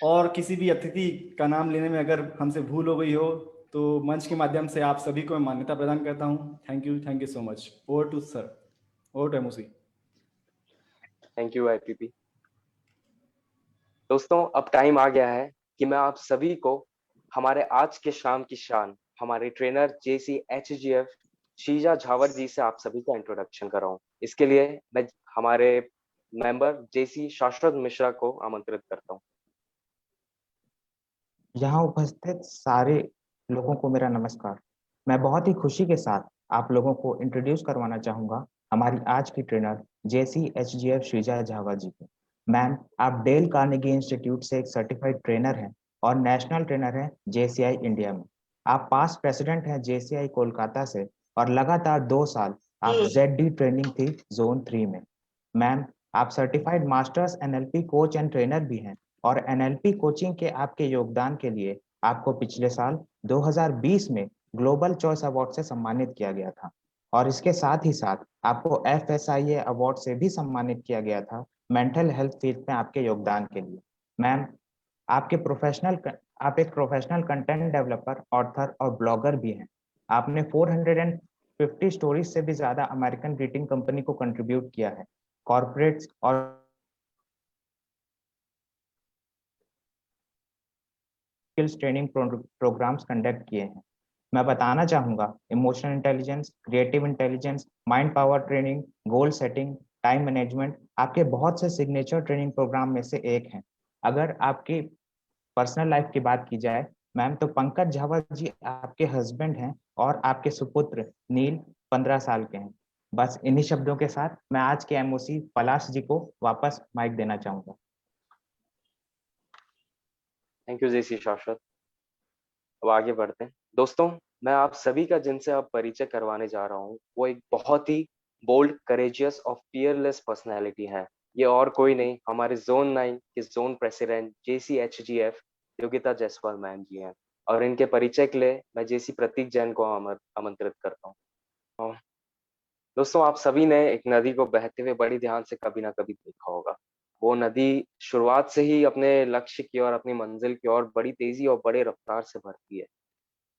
और किसी भी अतिथि का नाम लेने में अगर हमसे भूल हो गई हो तो मंच के माध्यम से आप सभी को मैं मान्यता प्रदान करता हूँ। Thank you so much. Over to sir, over to MOC. Thank you IPP. दोस्तों, अब टाइम आ गया है कि मैं आप सभी को हमारे आज के शाम की शान, हमारे ट्रेनर जेसी एचजीएफ शीजा झावर जी से आप सभी का इंट्रोडक्शन कराऊं। इसके लिए मैं हमारे मेंबर जेसी शाश्वत मिश्रा को आमंत्रित करता हूं। यहाँ उपस्थित सारे लोगों को मेरा नमस्कार। मैं बहुत ही खुशी के साथ आप लोगों को इंट्रोड्यूस करवाना चाहूँगा हमारी आज की ट्रेनर JCHGF श्रीजा झावा जी को। मैम, आप डेल कार्नेगी इंस्टीट्यूट से एक सर्टिफाइड ट्रेनर हैं और नेशनल ट्रेनर हैं JCI इंडिया में। आप पास्ट प्रेसिडेंट हैं JCI कोलकाता से और लगातार 2 साल आप ZD ट्रेनिंग थी जोन 3 में। मैम, आप certified masters NLP coach and trainer भी हैं और NLP कोचिंग के आपके योगदान के लिए आपको पिछले साल 2020 में ग्लोबल चॉइस अवार्ड से सम्मानित किया गया था और इसके साथ ही साथ आपको FSIA अवार्ड से भी सम्मानित किया गया था मेंटल हेल्थ फील्ड में आपके योगदान के लिए। मैम, आप एक प्रोफेशनल कंटेंट डेवलपर, ऑथर और ब्लॉगर भी हैं। आपने 450 स्टोरीज से भी ज्यादा अमेरिकन ग्रीटिंग कंपनी को कंट्रीब्यूट किया है, कॉर्पोरेट्स और स्किल्स ट्रेनिंग प्रोग्राम्स कंडक्ट किए हैं। मैं बताना चाहूँगा emotional intelligence, creative intelligence, mind power training, goal setting, time management आपके बहुत से सिग्नेचर ट्रेनिंग प्रोग्राम में से एक हैं। अगर आपकी पर्सनल लाइफ की बात की जाए मैम, तो पंकज झावा जी आपके हस्बैंड हैं और आपके सुपुत्र नील 15 साल के हैं। बस इन्हीं शब्दों के साथ मैं आज के MOC पलाश जी को वापस माइक देना चाहूँगा। थैंक यू जेसी शाश्वत। अब आगे बढ़ते हैं। दोस्तों, मैं आप सभी का जिनसे अब परिचय करवाने जा रहा हूँ वो एक बहुत ही बोल्ड, करेजियस और फियरलेस पर्सनैलिटी है। ये और कोई नहीं, हमारे जोन 9 के zone president JCHGF Yogita Jaiswal ma'am ji हैं। और इनके परिचय के लिए मैं जेसी प्रतीक जैन को आमंत्रित करता हूँ। दोस्तों, आप सभी ने एक नदी को बहते हुए बड़ी ध्यान से कभी ना कभी देखा होगा। वो नदी शुरुआत से ही अपने लक्ष्य की ओर, अपनी मंजिल की ओर बड़ी तेजी और बड़े रफ्तार से बढ़ती है।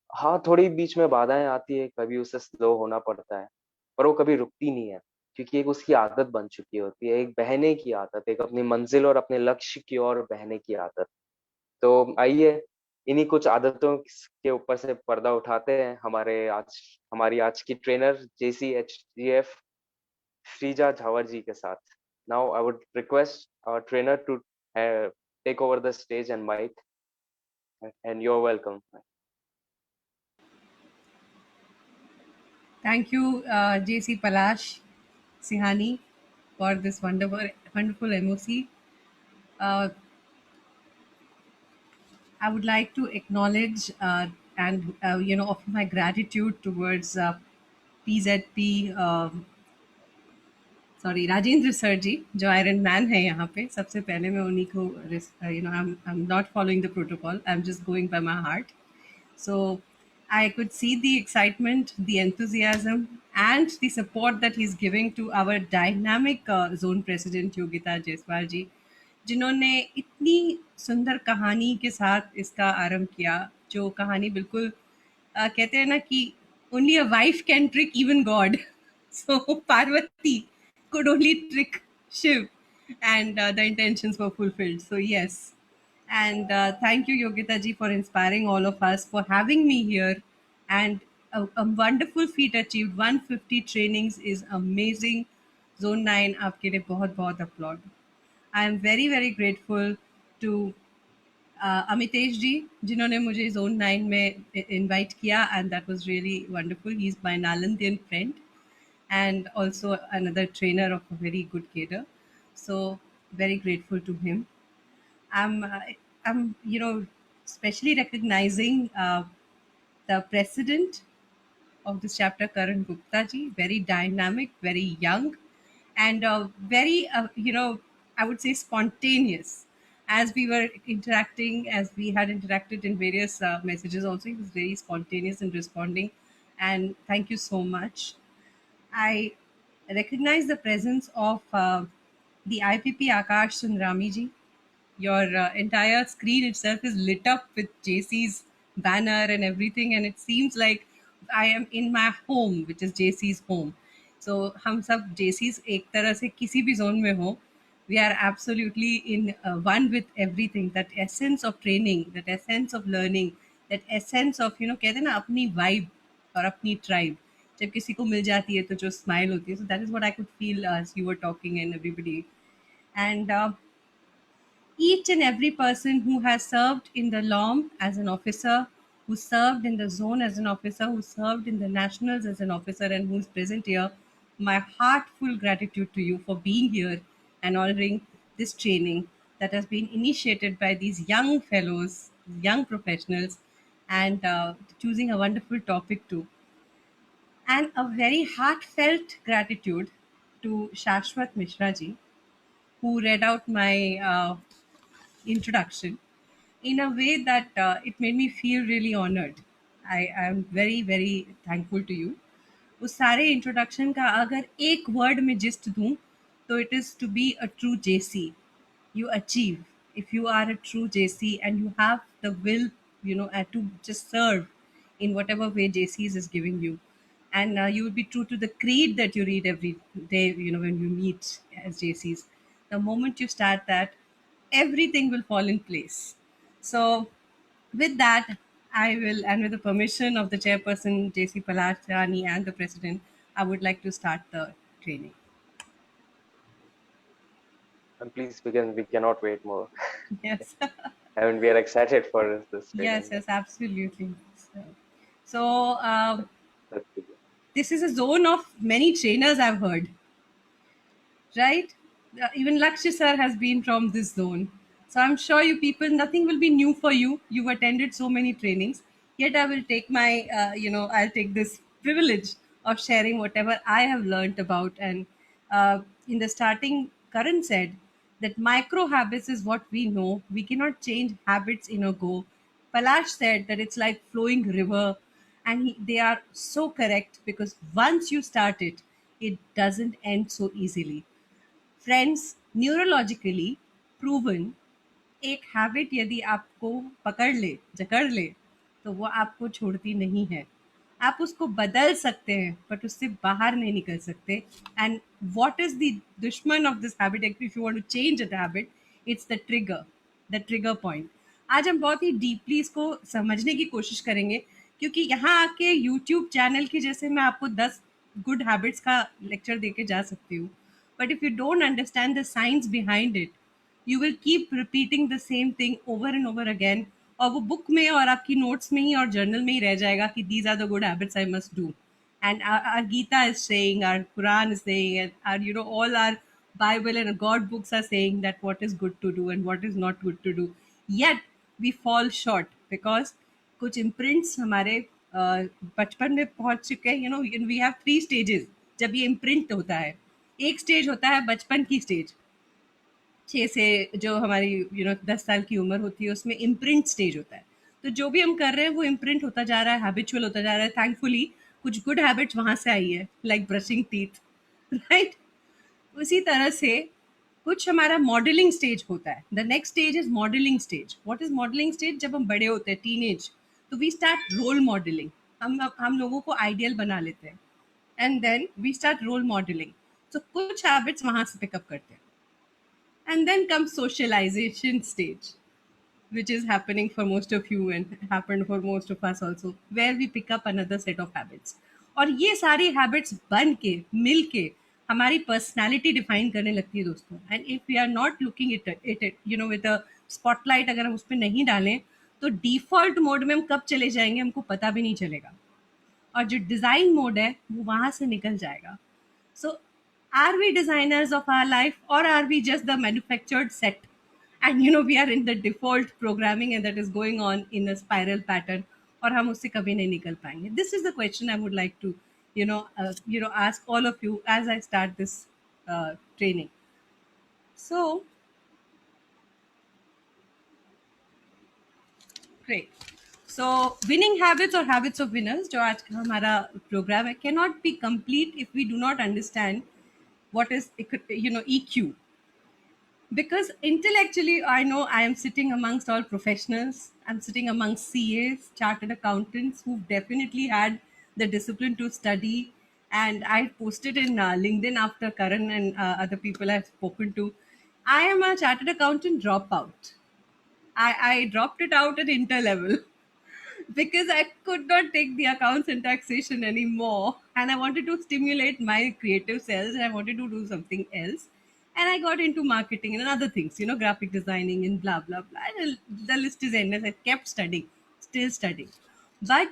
हाँ, थोड़ी बीच में बाधाएं आती है, कभी उसे स्लो होना पड़ता है, पर वो कभी रुकती नहीं है, क्योंकि एक उसकी आदत बन चुकी होती है, एक बहने की आदत, एक अपनी मंजिल और अपने लक्ष्य की ओर बहने की आदत। तो आइए इन्हीं कुछ आदतों के ऊपर से पर्दा उठाते हैं हमारी आज की ट्रेनर JCHGF श्रीजा झावर जी के साथ। Now I would request our trainer to take over the stage and mic, and you are welcome. Thank you, JC Palash Sihani, for this wonderful MOC. Uh, I would like to acknowledge and offer my gratitude towards PZP. Sorry, Rajendra sir ji, जो iron man है यहाँ पे। सबसे पहले मैं उन्हीं को I am not following the protocol, I am just going by my heart. So I could see the excitement, the enthusiasm, and the support that he's giving to our dynamic zone president Yogita Jaiswal ji, जिन्होंने इतनी सुंदर कहानी के साथ इसका आरंभ किया। जो कहानी बिल्कुल कहते हैं ना कि only a wife can trick even God. So Parvati could only trick Shiv, and the intentions were fulfilled. So yes, and thank you, Yogita ji, for inspiring all of us, for having me here. And a wonderful feat achieved. 150 trainings is amazing. Zone 9, आपके लिए बहुत बहुत applaud. I am very very grateful to Amitesh जी, जिन्होंने मुझे zone 9 में invite किया, and that was really wonderful. He is my Nalandian friend and also another trainer of a very good cater. So very grateful to him. I'm, uh, I'm, especially recognizing the president of this chapter, Karan Gupta ji, very dynamic, very young, and very, I would say spontaneous. As we were interacting, as we had interacted in various messages also, he was very spontaneous in responding. And thank you so much. I recognize the presence of the IPP Akash Sundrami ji. your entire screen itself is lit up with JC's banner and everything, and it seems like I am in my home, which is JC's home. So हम सब JC's एक तरह से किसी भी zone में हो, we are absolutely in one with everything. That essence of training, that essence of learning, that essence of कहते हैं ना अपनी vibe और अपनी tribe जब किसी को मिल जाती है तो जो smile होती है. So that is what I could feel as you were talking and everybody. And each and every person who has served in the LOM as an officer, who served in the zone as an officer, who served in the nationals as an officer, and who's present here, my heartful gratitude to you for being here and honoring this training that has been initiated by these young fellows, young professionals, and choosing a wonderful topic too. And a very heartfelt gratitude to Shashwat Mishra ji, who read out my introduction in a way that it made me feel really honored. I am very, very thankful to you. उस सारे introduction का अगर एक word में gist दूं तो it is to be a true JC. You achieve if you are a true JC and you have the will, to just serve in whatever way JCs is giving you, and you will be true to the creed that you read every day. When you meet as JCs, the moment you start that, everything will fall in place. So, with that, I will, and with the permission of the chairperson JC Palachani and the president, I would like to start the training. And please begin. We cannot wait more. Yes. And we are excited for this training. Yes, absolutely. So Let's begin. this is a zone of many trainers, I've heard, right? Even Lakshya sir has been from this zone. So I'm sure you people, nothing will be new for you. You've attended so many trainings. Yet I will take my, I'll take this privilege of sharing whatever I have learned about. And in the starting, Karan said that micro habits is what we know. We cannot change habits in a go. Palash said that it's like flowing river, and they are so correct because once you start it, it doesn't end so easily. Friends, neurologically proven एक habit यदि आपको पकड़ ले, जकड़ ले, तो वो आपको छोड़ती नहीं है. आप उसको बदल सकते हैं बट उससे बाहर नहीं निकल सकते. एंड व्हाट इज द दुश्मन of this habit? If you want to change the habit, it's the trigger point. आज हम बहुत ही डीपली इसको समझने की कोशिश करेंगे, क्योंकि यहाँ आके यूट्यूब चैनल की जैसे मैं आपको 10 गुड हैबिट्स का लेक्चर देके जा सकती हूँ, but if you don't understand the science behind it, you will keep repeating the same thing over and over again, और वो बुक में और आपकी नोट्स में ही और जर्नल में ही रह जाएगा कि these are the good habits I must do. And our Gita is saying, our Quran is saying, and our all our Bible and God books are saying that what is good to do and what is not good to do. Yet we fall short because कुछ imprints हमारे बचपन में पहुंच चुके हैं. We have 3 stages जब ये imprint होता है. एक स्टेज होता है बचपन की स्टेज, 6 से जो हमारी 10 साल की उम्र होती है, उसमें इम्प्रिंट स्टेज होता है. तो जो भी हम कर रहे हैं वो इम्प्रिंट होता जा रहा है, हैबिचुअल होता जा रहा है. थैंकफुली कुछ गुड हैबिट्स वहाँ से आई है, लाइक ब्रशिंग टीथ, राइट. उसी तरह से कुछ हमारा मॉडलिंग स्टेज होता है. The next stage is modelling stage. What is modelling stage? जब हम बड़े होते हैं, टीनेज, तो वी स्टार्ट रोल मॉडलिंग. हम लोगों को आइडियल बना लेते हैं, and then we start role modelling. तो कुछ हैबिट्स वहाँ से पिकअप करते हैं. And then comes socialization stage, which is happening for most of you and happened for most of us also, where we pick up another set of habits. और ये सारी habits बन के मिल के हमारी पर्सनैलिटी डिफाइन करने लगती है दोस्तों. And if we are not looking it with a spotlight, अगर हम उस पर नहीं डालें तो डिफॉल्ट मोड में हम कब चले जाएंगे हमको पता भी नहीं चलेगा, और जो डिज़ाइन मोड है वो वहाँ से निकल जाएगा. सो are we designers of our life, or are we just the manufactured set? And we are in the default programming, and that is going on in a spiral pattern, और हम उससे कभी नहीं निकल पाएंगे. This is the question I would like to ask all of you as I start this training. So great. So winning habits or habits of winners, जो आज का हमारा प्रोग्राम है, cannot be complete if we do not understand what is EQ. Because intellectually, I know I am sitting amongst all professionals. I'm sitting amongst CAs, chartered accountants who've definitely had the discipline to study. And I posted in LinkedIn after Karan and other people I've spoken to. I am a chartered accountant dropout. I dropped it out at inter level because I could not take the accounts and taxation anymore. And I wanted to stimulate my creative selves and I wanted to do something else. And I got into marketing and other things, graphic designing and blah, blah, blah. And the list is endless. I kept studying, still studying. But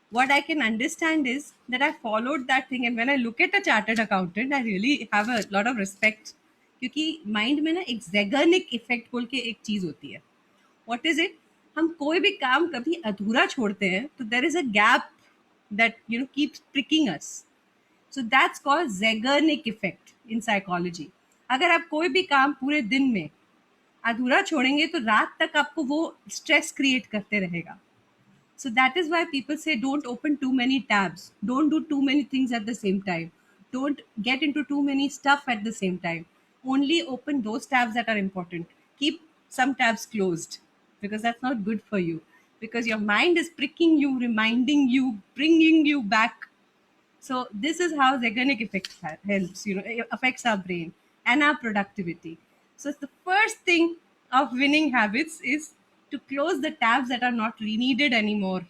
what I can understand is that I followed that thing. And when I look at a chartered accountant, I really have a lot of respect. क्योंकि mind में ना एक जैगर्निक effect बोल के एक चीज होती है. What is it? हम कोई भी काम कभी अधूरा छोड़ते हैं तो there is a gap that keeps pricking us. So that's called Zeigarnik effect in psychology. अगर आप कोई भी काम पूरे दिन में अधूरा छोड़ेंगे तो रात तक आपको वो स्ट्रेस क्रिएट करते रहेगा. So that is why people say don't open too many tabs, don't do too many things at the same time, don't get into too many stuff at the same time. Only open those tabs that are important. Keep some tabs closed because that's not good for you, because your mind is pricking you, reminding you, bringing you back. So this is how Zeigarnik effect helps, it affects our brain and our productivity. So it's the first thing of winning habits is to close the tabs that are not needed anymore,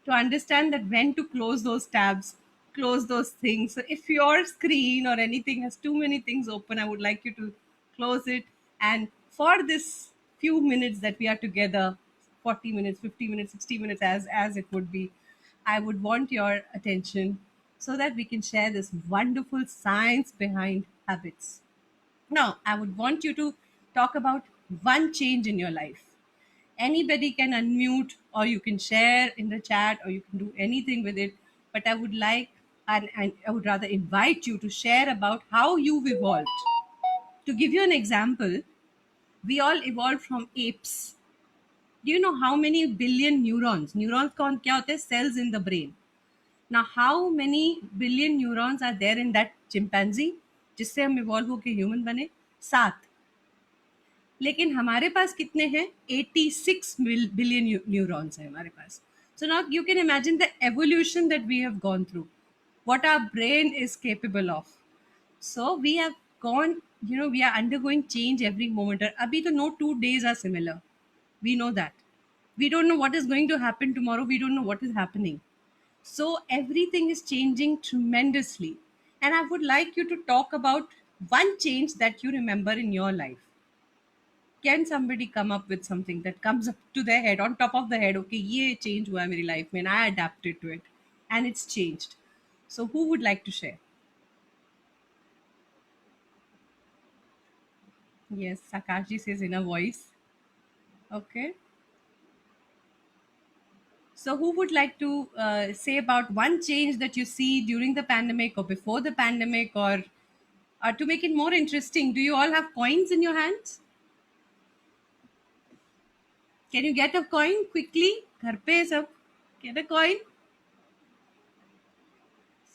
to understand that when to close those tabs, close those things. So if your screen or anything has too many things open, I would like you to close it. And for this few minutes that we are together, 40 minutes, 50 minutes, 60 minutes, as it would be, I would want your attention so that we can share this wonderful science behind habits. Now, I would want you to talk about one change in your life. Anybody can unmute or you can share in the chat or you can do anything with it. But I would like, and I would rather invite you to share about how you've evolved. To give you an example, we all evolved from apes. Do you know how many billion neurons? Neurons कौन क्या होते हैं? Cells in the brain. Now, how many billion neurons are there in that chimpanzee जिससे हम evolve होके human बने? 7. लेकिन हमारे पास कितने हैं? 86 बिलियन न्यूरॉन्स है हमारे पास. So now you can imagine the evolution that we have gone through, what our brain is capable of. So we have gone, we are undergoing change every moment. Abhi to no 2 days are similar. We know that. We don't know what is going to happen tomorrow. We don't know what is happening. So everything is changing tremendously. And I would like you to talk about one change that you remember in your life. Can somebody come up with something that comes up to their head, on top of the head? Okay, ye change hua hai meri life mein, I adapted to it and it's changed. So who would like to share? Yes, Sakashji says in a voice. Okay, so who would like to say about one change that you see during the pandemic or before the pandemic, or to make it more interesting, do you all have coins in your hands? Can you get a coin quickly? Ghar pe sab get a coin.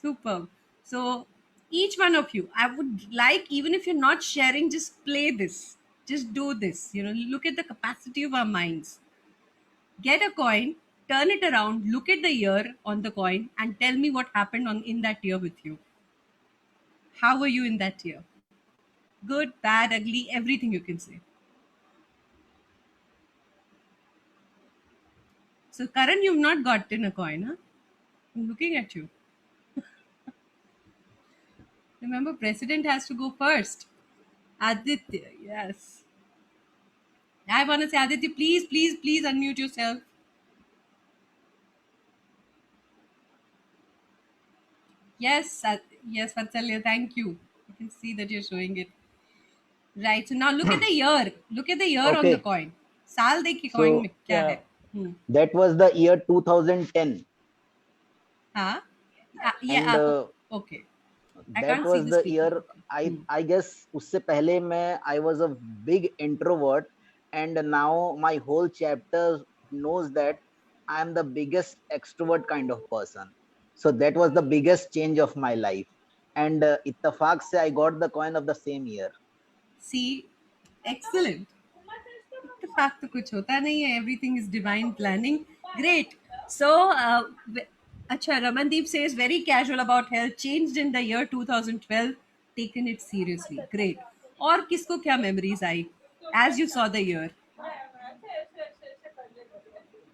Superb. So each one of you, I would like, even if you're not sharing, just play this. Just do this. Look at the capacity of our minds. Get a coin, turn it around, look at the year on the coin, and tell me what happened in that year with you. How were you in that year? Good, bad, ugly, everything you can say. So Karan, you've not gotten a coin, huh? I'm looking at you. Remember, president has to go first. Aditya, yes. I want to say, Aditya, please, please, please unmute yourself. Yes, yes, Vatsalya, thank you. You can see that you're showing it. Right. So now look at the year. Look at the year on the Okay. coin. साल देखिए coin में क्या है? That was the year 2010. हाँ. And Yeah. Okay. I that can't see was the the speaker. year I guess उससे पहले मैं I was a big introvert, and now my whole chapter knows that I am the biggest extrovert kind of person. So that was the biggest change of my life, and इत्तेफाक से I got the coin of the same year. See, Excellent. इत्तेफाक तो कुछ होता नहीं है. Everything is divine planning. Great. So, अच्छा, Ramandeep says very casual about health, changed in the year 2012, taken it seriously. Great. और किसको क्या memories I? As you saw the year.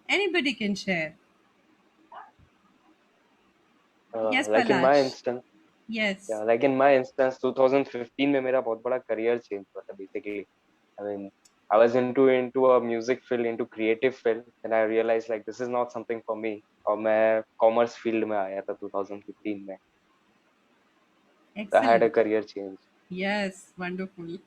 Anybody can share. Yes, like in my Palash. instance, Yes. yeah, like in my instance 2015 में मेरा बहुत बड़ा career change हुआ था basically. I mean, I was into a music field, into creative field, and I realized like this is not something for me. और मैं commerce field में आया था 2015 में. I had a Excellent. career change. Yes, wonderful.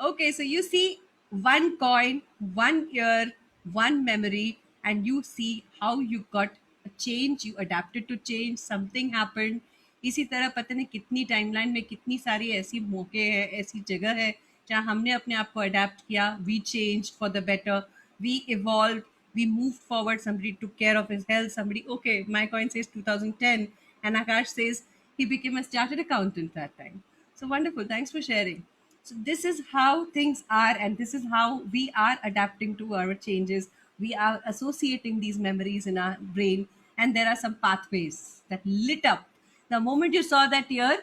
Okay, so you see one coin, 1 year, one memory, and you see how you got a change, you adapted to change, something happened. इसी तरह पता नहीं कितनी timeline में कितनी सारी ऐसी मौके हैं, ऐसी जगह है जहाँ हमने अपने आप को अडेप्ट किया. We change for the better, we evolve, we moved forward. Somebody took care of his health. Somebody, okay, my coin says 2010, and Akash says he became a chartered accountant that time. So wonderful. Thanks for sharing. So this is how things are, and this is how we are adapting to our changes. We are associating these memories in our brain, and there are some pathways that lit up the moment you saw that year.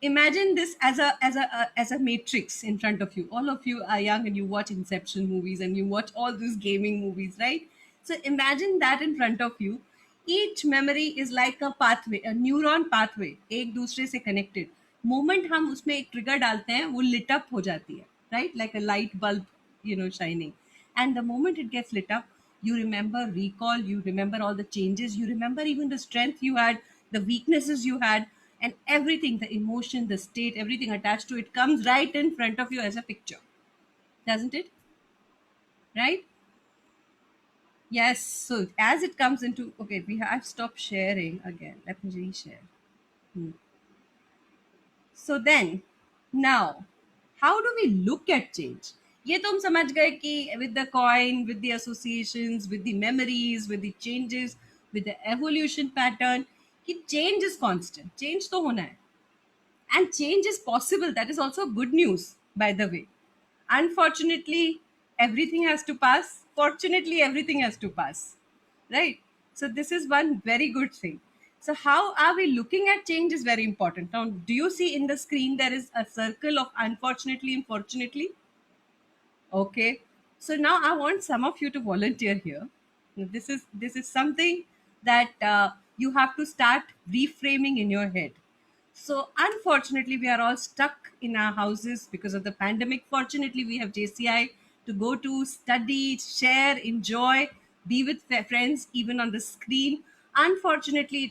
Imagine this as a matrix in front of you. All of you are young and you watch Inception movies and you watch all these gaming movies, right? So imagine that in front of you. Each memory is like a pathway, a neuron pathway, एक दूसरे से connected. Moment हम उसमें एक trigger डालते हैं, वो lit up हो जाती है, right? Like a light bulb, shining. And the moment it gets lit up, you remember, recall, you remember all the changes, you remember even the strength you had, the weaknesses you had, and everything, the emotion, the state, everything attached to it comes right in front of you as a picture, doesn't it? Right? Yes. So as it comes into, okay, I've stopped sharing again. Let me reshare. So then, now, how do we look at change? ये तो हम समझ गए कि with the coin, with the associations, with the memories, with the changes, with the evolution pattern, कि change is constant. Change तो होना है. And change is possible. That is also good news, by the way. Unfortunately, everything has to pass. Fortunately, everything has to pass, right? So this is one very good thing. So how are we looking at change is very important. Now, do you see in the screen there is a circle of unfortunately and fortunately? Okay. So now I want some of you to volunteer here. Now, this is something that you have to start reframing in your head. So unfortunately, we are all stuck in our houses because of the pandemic. Fortunately, we have JCI to go to, study, share, enjoy, be with friends, even on the screen. Unfortunately,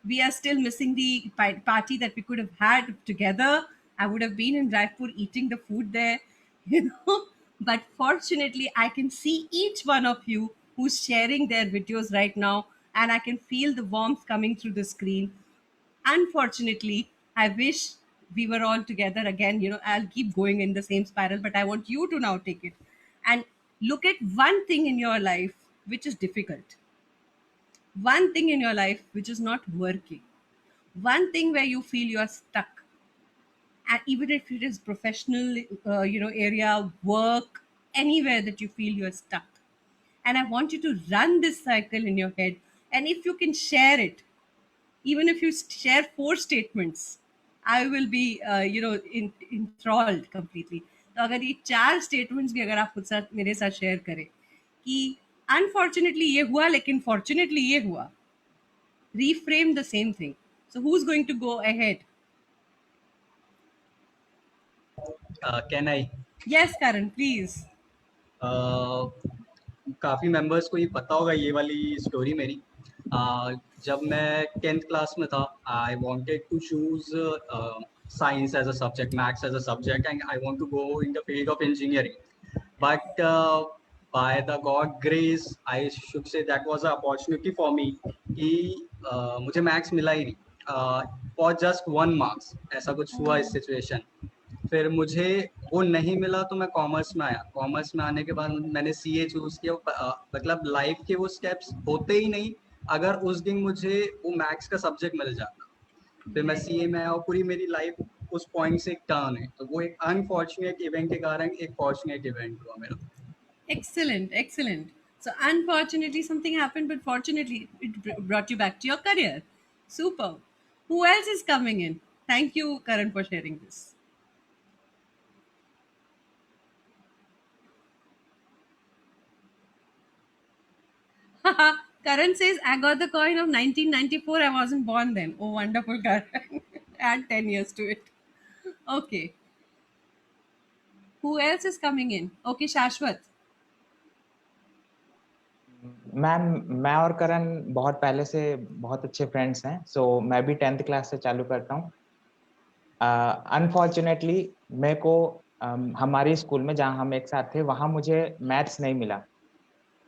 we are still missing the party that we could have had together. I would have been in Raipur eating the food there, you know. But fortunately, I can see each one of you who's sharing their videos right now, and I can feel the warmth coming through the screen. Unfortunately, I wish we were all together again. I'll keep going in the same spiral, but I want you to now take it and look at one thing in your life which is difficult, one thing in your life which is not working, one thing where you feel you are stuck. And even if it is professional, area, work, anywhere that you feel you are stuck. And I want you to run this cycle in your head. And if you can share it, even if you share 4 statements, I will be enthralled completely. तो अगर ये 4 statements भी अगर आप खुद साथ मेरे साथ शेयर करें कि अनफॉर्चुनेटली ये हुआ लेकिन फॉर्चुनेटली ये हुआ, reframe the same thing. So who's going to go ahead? Can I? Yes, Karan, please. काफ़ी मेंबर्स को ये पता होगा ये वाली स्टोरी मेरी. जब मैं 10th क्लास में था, I wanted to choose science as a subject, maths as a subject, and I want to go in the field of engineering. But by the God grace, I should say that was an opportunity for me कि मुझे maths मिला ही नहीं, for just 1 marks. ऐसा कुछ हुआ इस situation. फिर मुझे वो नहीं मिला तो मैं कॉमर्स में आया. कॉमर्स में आने के बाद मैंने सीए चूज़ किया. मतलब लाइफ के वो स्टेप्स होते ही नहीं अगर उस दिन मुझे वो मैथ्स का सब्जेक्ट मिल जाता. फिर मैं सीए में आया और पूरी मेरी लाइफ उस पॉइंट से एक टर्न है, तो वो एक अनफॉर्चुनेट इवेंट के कारण एक फॉर्चुनेट इवेंट हुआ मेरा। Excellent, excellent. So unfortunately something happened, but fortunately it brought you back to your career. Super. Who else is coming in? Thank you, Karan, for sharing this. Karan says, I got the coin of 1994. I wasn't born then. Oh, wonderful, Karan. Add 10 years to it. Okay. Who else is coming in? Okay, Shashwat. Ma'am, मैं और करण बहुत पहले से बहुत अच्छे friends हैं, सो मैं भी 10th क्लास से चालू करता हूँ। अनफॉर्चुनेटली मेरे को हमारे स्कूल में जहाँ हम एक साथ थे वहाँ मुझे मैथ्स नहीं मिला,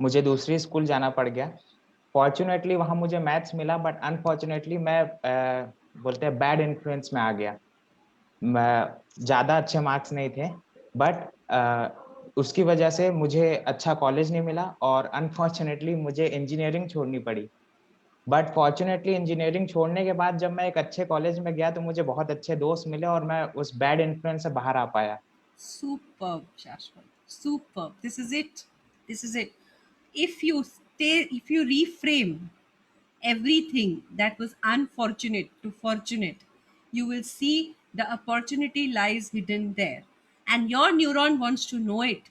मुझे दूसरी स्कूल जाना पड़ गया। फॉर्चुनेटली वहाँ मुझे मैथ्स मिला, बट अनफॉर्चुनेटली मैं बोलते हैं बैड इन्फ्लुएंस में आ गया। मैं ज़्यादा अच्छे मार्क्स नहीं थे, बट उसकी वजह से मुझे अच्छा कॉलेज नहीं मिला और अनफॉर्चुनेटली मुझे इंजीनियरिंग छोड़नी पड़ी। बट फॉर्चुनेटली इंजीनियरिंग छोड़ने के बाद जब मैं एक अच्छे कॉलेज में गया तो मुझे बहुत अच्छे दोस्त मिले और मैं उस बैड इन्फ्लुएंस से बाहर आ पाया। Superb, Shashwat. Superb. This is it. This is it. If you reframe everything that was unfortunate to fortunate, you will see the opportunity lies hidden there. And your neuron wants to know it.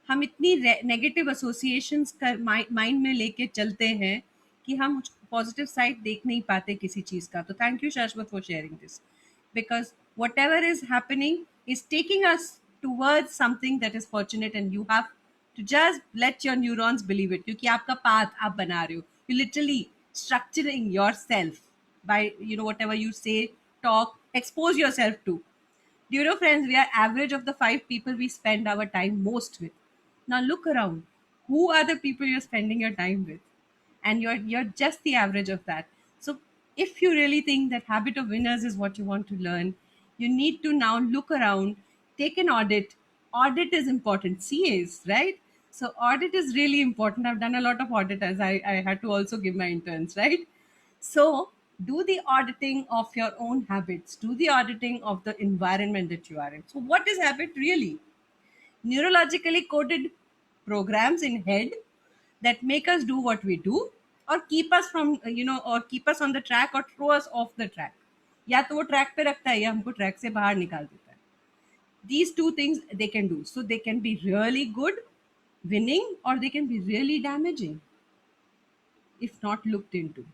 हम इतनी negative associations कर mind में लेके चलते हैं कि हम positive side देख नहीं पाते किसी चीज़ का। तो thank you Shashwat for sharing this, because whatever is happening is taking us towards something that is fortunate, and you have to just let your neurons believe it, क्योंकि आपका पाथ आप बना रहे हो। You literally structuring yourself by whatever you say, talk, expose yourself to. Do you know, friends, we are average of the 5 people we spend our time most with. Now look around. Who are the people you're spending your time with? And you're just the average of that. So if you really think that habit of winners is what you want to learn, you need to now look around, take an audit. Audit is important. CAs, right? So audit is really important. I've done a lot of audit as I had to also give my interns, right? So do the auditing of your own habits, do the auditing of the environment that you are in. So what is habit really? Neurologically coded programs in head that make us do what we do, or keep us from or keep us on the track, or throw us off the track. या तो वो track पे रखता है या हमको track से बाहर निकाल देता है. These two things they can do. So they can be really good, winning, or they can be really damaging if not looked into.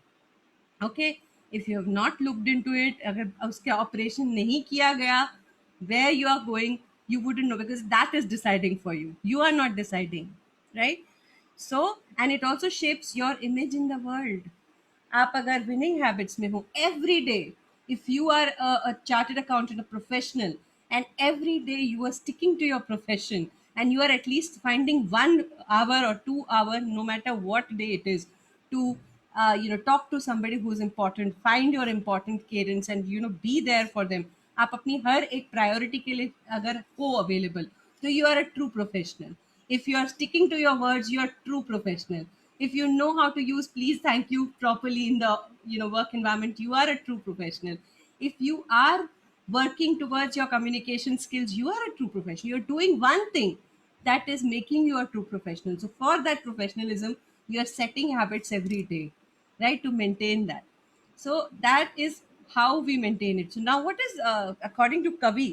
Okay, if you have not looked into it, अगर उसके operation नहीं किया गया, where you are going you wouldn't know, because that is deciding for you. You are not deciding, right? So, and it also shapes your image in the world. आप अगर winning habits में हो, every day, if you are a chartered accountant, a professional, and every day you are sticking to your profession, and you are at least finding 1 hour or 2 hour, no matter what day it is, to talk to somebody who is important, find your important cadence, and be there for them. आप अपनी हर एक priority के लिए अगर हो available, तो you are a true professional. If you are sticking to your words, you are true professional. If you know how to use please, thank you properly in the work environment, you are a true professional. If you are working towards your communication skills, you are a true professional. You're doing one thing that is making you a true professional. So for that professionalism, you are setting habits every day, right, to maintain that. So that is how we maintain it. So now what is according to Kavi,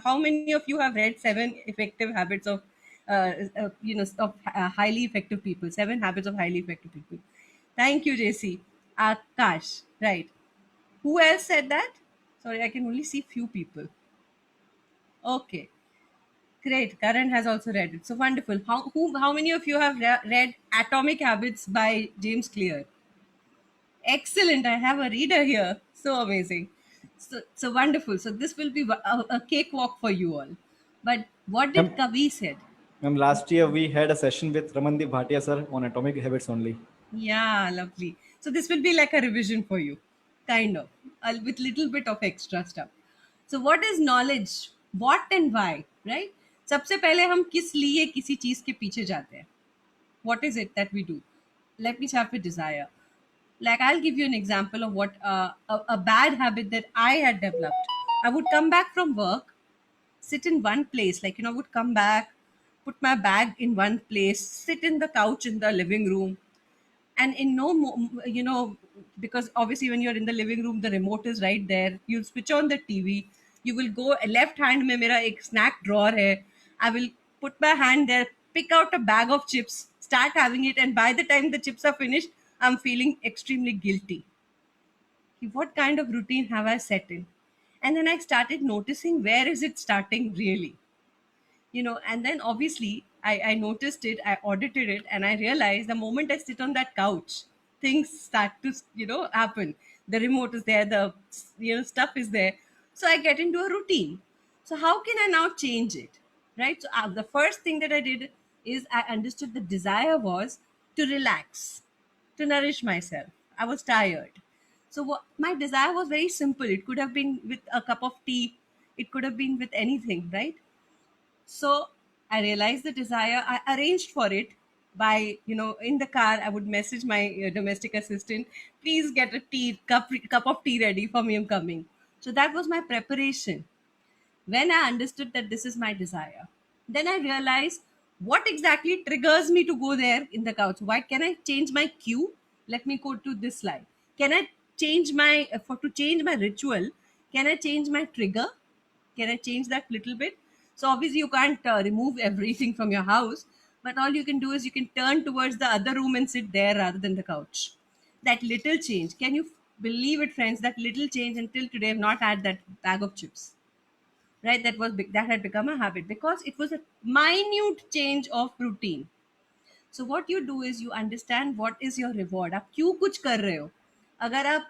how many of you have read 7 effective habits of highly effective people? 7 habits of highly effective people. Thank you, JC. Akash, right? Who else said that? Sorry, I can only see few people. Okay, great. Karan has also read it. So wonderful. How many of you have read Atomic Habits by James Clear? Excellent. I have a reader here. So amazing. So wonderful. So this will be a cakewalk for you all. But what did Kavi said? Ma'am, last year we had a session with Ramandeep Bhatia sir on atomic habits only. Yeah, lovely. So this will be like a revision for you, kind of, with little bit of extra stuff. So what is knowledge? What and why? Right? सबसे पहले हम किस लिए किसी चीज के पीछे जाते हैं? What is it that we do? Let me start with desire. Like I'll give you an example of what a bad habit that I had developed I would come back from work, sit in one place, like, I would come back, put my bag in one place, sit in the couch in the living room, and in no because obviously when you're in the living room, the remote is right there. You'll switch on the TV, you will go left hand mein mera ek snack drawer hai, I will put my hand there, pick out a bag of chips, start having it, and by the time the chips are finished, I'm feeling extremely guilty. What kind of routine have I set in? And then I started noticing, where is it starting really? And then obviously I noticed it, I audited it, and I realized the moment I sit on that couch, things start to happen. The remote is there, the stuff is there, so I get into a routine. So how can I now change it? Right, so the first thing that I did is I understood the desire was to relax, to nourish myself. I was tired. So my desire was very simple. It could have been with a cup of tea, it could have been with anything, right? So I realized the desire. I arranged for it by, in the car, I would message my domestic assistant, please get a cup of tea ready for me, I'm coming. So that was my preparation. When I understood that this is my desire, then I realized what exactly triggers me to go there in the couch. Why can I change my cue? Let me go to this slide. Can I change to change my ritual? Can I change my trigger? Can I change that little bit? So obviously you can't remove everything from your house, but all you can do is you can turn towards the other room and sit there rather than the couch. That little change, can you believe it, friends? That little change, until today I've not had that bag of chips, right? That was big, that had become a habit because it was a minute change of routine. So what you do is you understand what is your reward. आप क्यों कुछ कर रहे हो? अगर आप,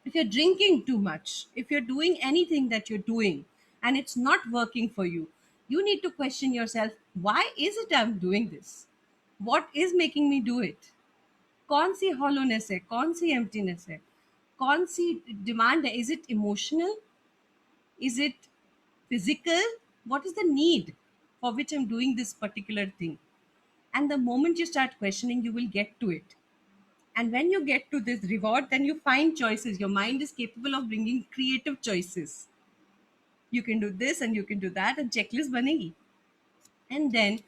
if you're drinking too much, if you're doing anything that you're doing and it's not working for you, you need to question yourself, why is it I'm doing this? What is making me do it? कौन सी hollowness है, कौन सी emptiness है, कौन सी demand है? Is it emotional? Is it physical? What is the need for which I'm doing this particular thing? And the moment you start questioning, you will get to it. And when you get to this reward, then you find choices. Your mind is capable of bringing creative choices. You can do this and you can do that, and checklist banegi. And then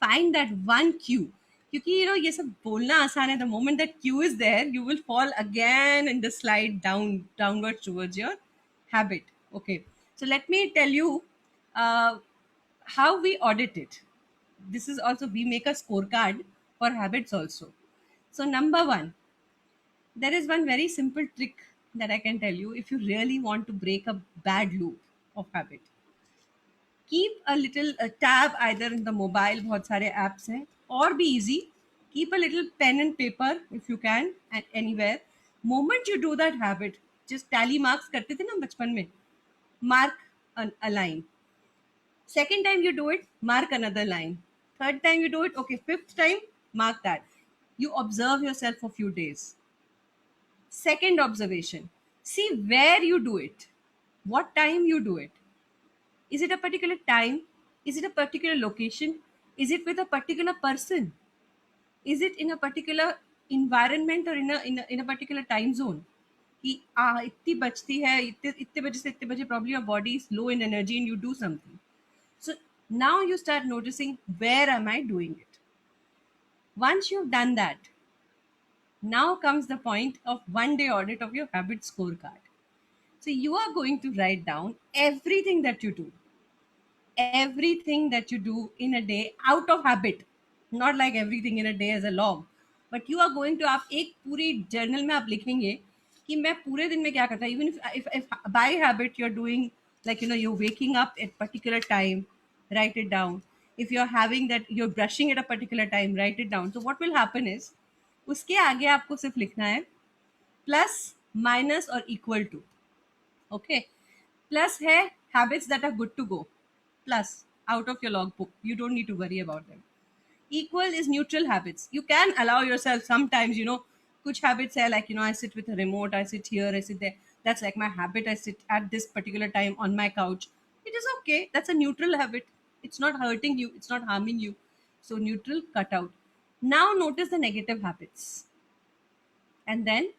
find that one cue. क्योंकि ये सब बोलना आसान है. The moment that cue is there, you will fall again in the slide downwards towards your habit. Okay, so let me tell you uh, how we audit it. This is also, we make a scorecard for habits also. So number one, there is one very simple trick that I can tell you if you really want to break a bad loop of habit. Keep a little tab either in the mobile, बहुत सारे apps हैं, or be easy, keep a little pen and paper if you can at anywhere. Moment you do that habit, just tally marks करते थे ना बचपन में, mark a line. Second time you do it, mark another line. Third time you do it, okay, fifth time, mark that. You observe yourself for few days. Second observation, see where you do it, what time you do it. Is it a particular time? Is it a particular location? Is it with a particular person? Is it in a particular environment or in a particular time zone? कि इतनी बचती है, इतने बजे से इतने बजे probably your body is low in energy and you do something. So now you start noticing, where am I doing it? Once you've done that, now comes the point of one day audit of your habit scorecard. So you are going to write down everything that you do, in a day out of habit, not like everything in a day as a log, but you are going to, आप एक पूरी journal में आप लिखेंगे कि मैं पूरे दिन में क्या करता. Even if by habit you're doing, like you're waking up at particular time, write it down. If you're having that, you're brushing at a particular time, write it down. So what will happen is, उसके आगे आपको सिर्फ लिखना है plus minus और equal to. Okay, plus है habits that are good to go, plus out of your logbook, you don't need to worry about them. Equal is neutral habits. You can allow yourself sometimes, kuch habits hai, like I sit with a remote, I sit here, I sit there, that's like my habit, I sit at this particular time on my couch. It is okay, that's a neutral habit. It's not hurting you, it's not harming you. So neutral, cut out. Now notice the negative habits, and then,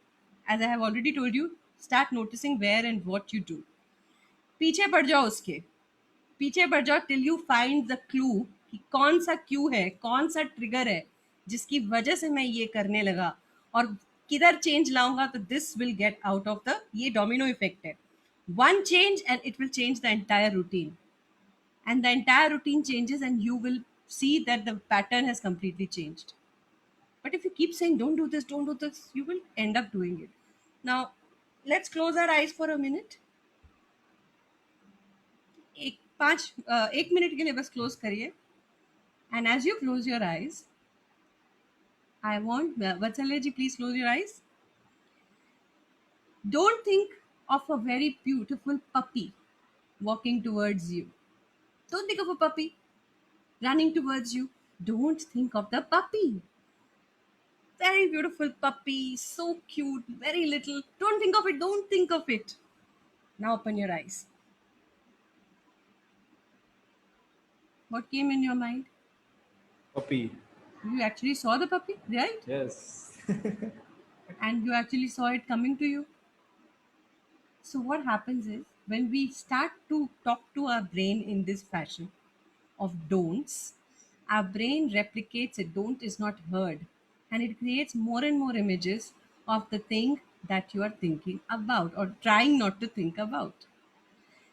as I have already told you, start noticing where and what you do. पीछे पड़ जाओ उसके, पीछे बढ़ जाओ till you find the clue कि कौन सा क्यू है, कौन सा ट्रिगर है जिसकी वजह से मैं ये करने लगा, और किधर चेंज लाऊंगा तो this will get out of the, ये डोमिनो इफेक्ट है, one change and it will change the entire routine, and the entire routine changes and you will see that the pattern has completely changed. But if you keep saying don't do this, you will end up doing it. Now let's close our eyes for a minute. एक minute के लिए बस close करिए, and as you close your eyes, I want Vatsalya ji, please close your eyes. Don't think of a very beautiful puppy walking towards you. Don't think of a puppy running towards you. Don't think of the puppy. Very beautiful puppy, so cute, very little. Don't think of it, don't think of it. Now open your eyes. What came in your mind? Puppy. You actually saw the puppy, right? Yes. And you actually saw it coming to you. So what happens is when we start to talk to our brain in this fashion of don'ts, our brain replicates it. Don't is not heard, and it creates more and more images of the thing that you are thinking about or trying not to think about.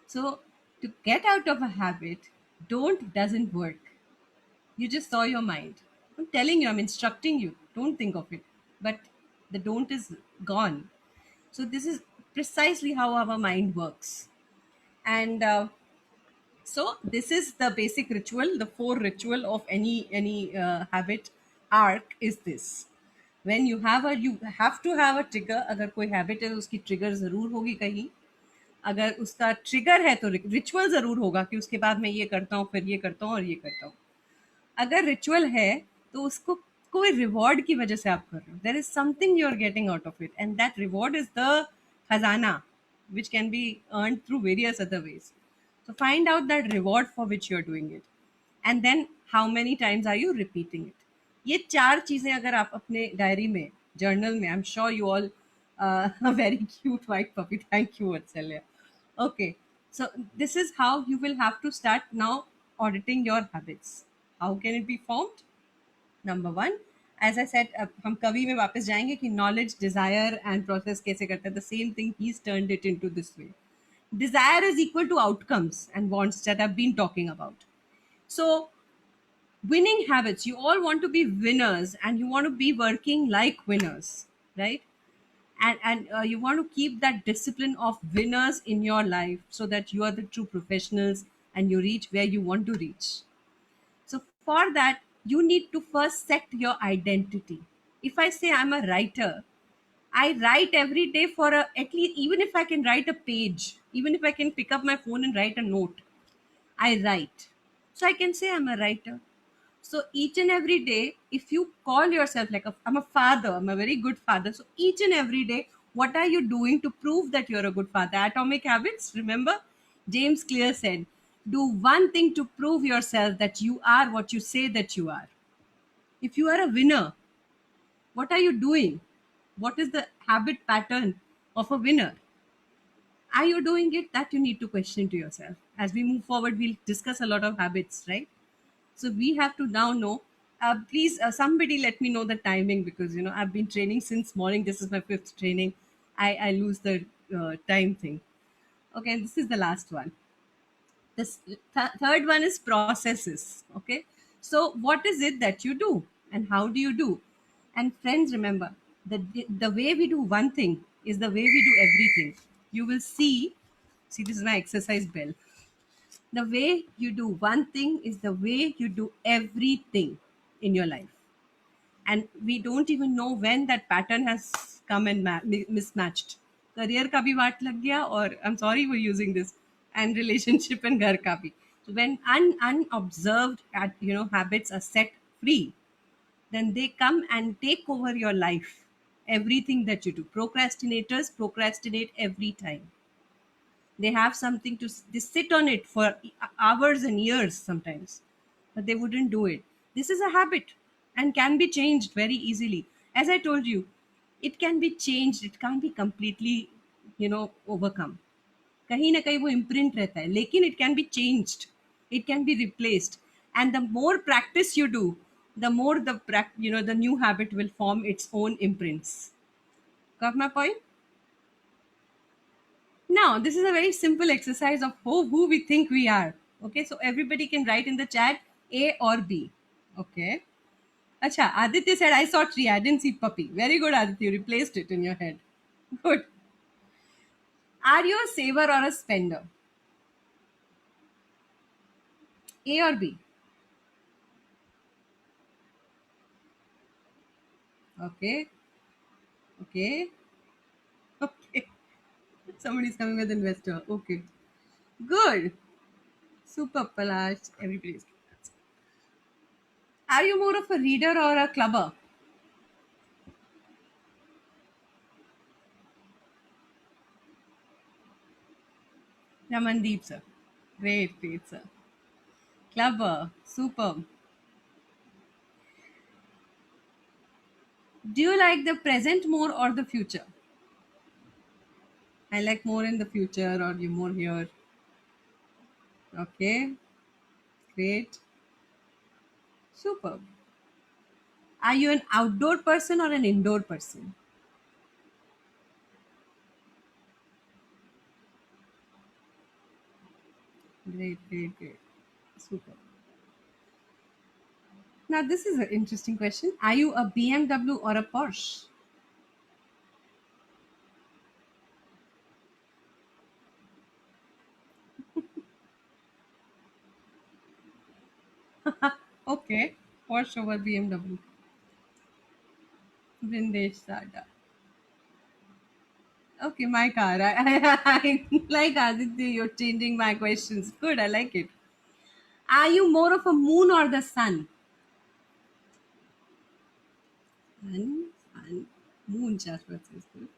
So to get out of a habit, don't doesn't work. You just saw your mind. I'm telling you, I'm instructing you. Don't think of it. But the don't is gone. So this is precisely how our mind works. And so this is the basic ritual. The four ritual of any habit arc is this. When you have to have a trigger. अगर कोई habit है तो उसकी trigger ज़रूर होगी कहीं. अगर उसका ट्रिगर है तो रिचुअल ज़रूर होगा कि उसके बाद मैं ये करता हूँ, फिर ये करता हूँ और ये करता हूँ. अगर रिचुअल है तो उसको कोई रिवॉर्ड की वजह से आप कर रहे हो. There is something you are getting out of it, and that reward is the खजाना which can be earned through various other ways. So find out that reward for which you're doing it, and then how many times are you repeating it. ये चार चीजें अगर आप अपने diary में, journal में, I am sure you all very cute white puppy, thank you Vatsalya. Okay, so this is how you will have to start now auditing your habits. How can it be formed? Number one, as I said, हम कवि में वापस जाएंगे कि knowledge, desire and process कैसे करते हैं. The same thing, he's turned it into this way. Desire is equal to outcomes and wants that I've been talking about. So winning habits, you all want to be winners and you want to be working like winners, right? And you want to keep that discipline of winners in your life so that you are the true professionals and you reach where you want to reach. So for that, you need to first set your identity. If I say I'm a writer, I write every day for at least, even if I can write a page, even if I can pick up my phone and write a note, I write. So I can say I'm a writer. So each and every day, if you call yourself like I'm a father, I'm a very good father. So each and every day, what are you doing to prove that you're a good father? Atomic Habits, remember? James Clear said, do one thing to prove yourself that you are what you say that you are. If you are a winner, what are you doing? What is the habit pattern of a winner? Are you doing it? That you need to question to yourself. As we move forward, we'll discuss a lot of habits, right? So we have to now know. Please, somebody let me know the timing, because I've been training since morning. This is my fifth training. I lose the time thing. Okay, this is the last one. This third one is processes. Okay, so what is it that you do and how do you do? And friends, remember that the way we do one thing is the way we do everything. You will see this is my exercise bell. The way you do one thing is the way you do everything in your life. And we don't even know when that pattern has come and mismatched. Career ka bhi vaat lag gaya, or I'm sorry for using this, and relationship and ghar ka bhi. So when unobserved habits are set free, then they come and take over your life. Everything that you do. Procrastinators procrastinate every time. They have something to, they sit on it for hours and years sometimes, but they wouldn't do it. This is a habit and can be changed very easily. As I told you, it can be changed. It can't be completely, overcome. कहीं ना कहीं वो imprint रहता है, लेकिन it can be changed, it can be replaced, and the more practice you do, the more the new habit will form its own imprints. Got my point? Now this is a very simple exercise of who we think we are. Okay, so everybody can write in the chat A or B. Okay. Acha, Aditya said I saw tree, I didn't see puppy. Very good, Aditya, you replaced it in your head. Good. Are you a saver or a spender? A or B? Okay. Okay. Okay. Somebody's coming with investor. Okay. Good. Super, Palash. Everybody's. Are you more of a reader or a clubber? Ramandeep, sir. Great, great, sir. Clubber. Superb. Do you like the present more or the future? I like more in the future, or you more here. Okay. Great. Superb. Are you an outdoor person or an indoor person? Great, great, great. Super. Now, this is an interesting question. Are you a BMW or a Porsche? Okay. Porsche over BMW. Brindesh Sada. Okay, my car. I like Aditya, you're changing my questions. Good, I like it. Are you more of a moon or the sun? Sun, moon, Shashwat says good.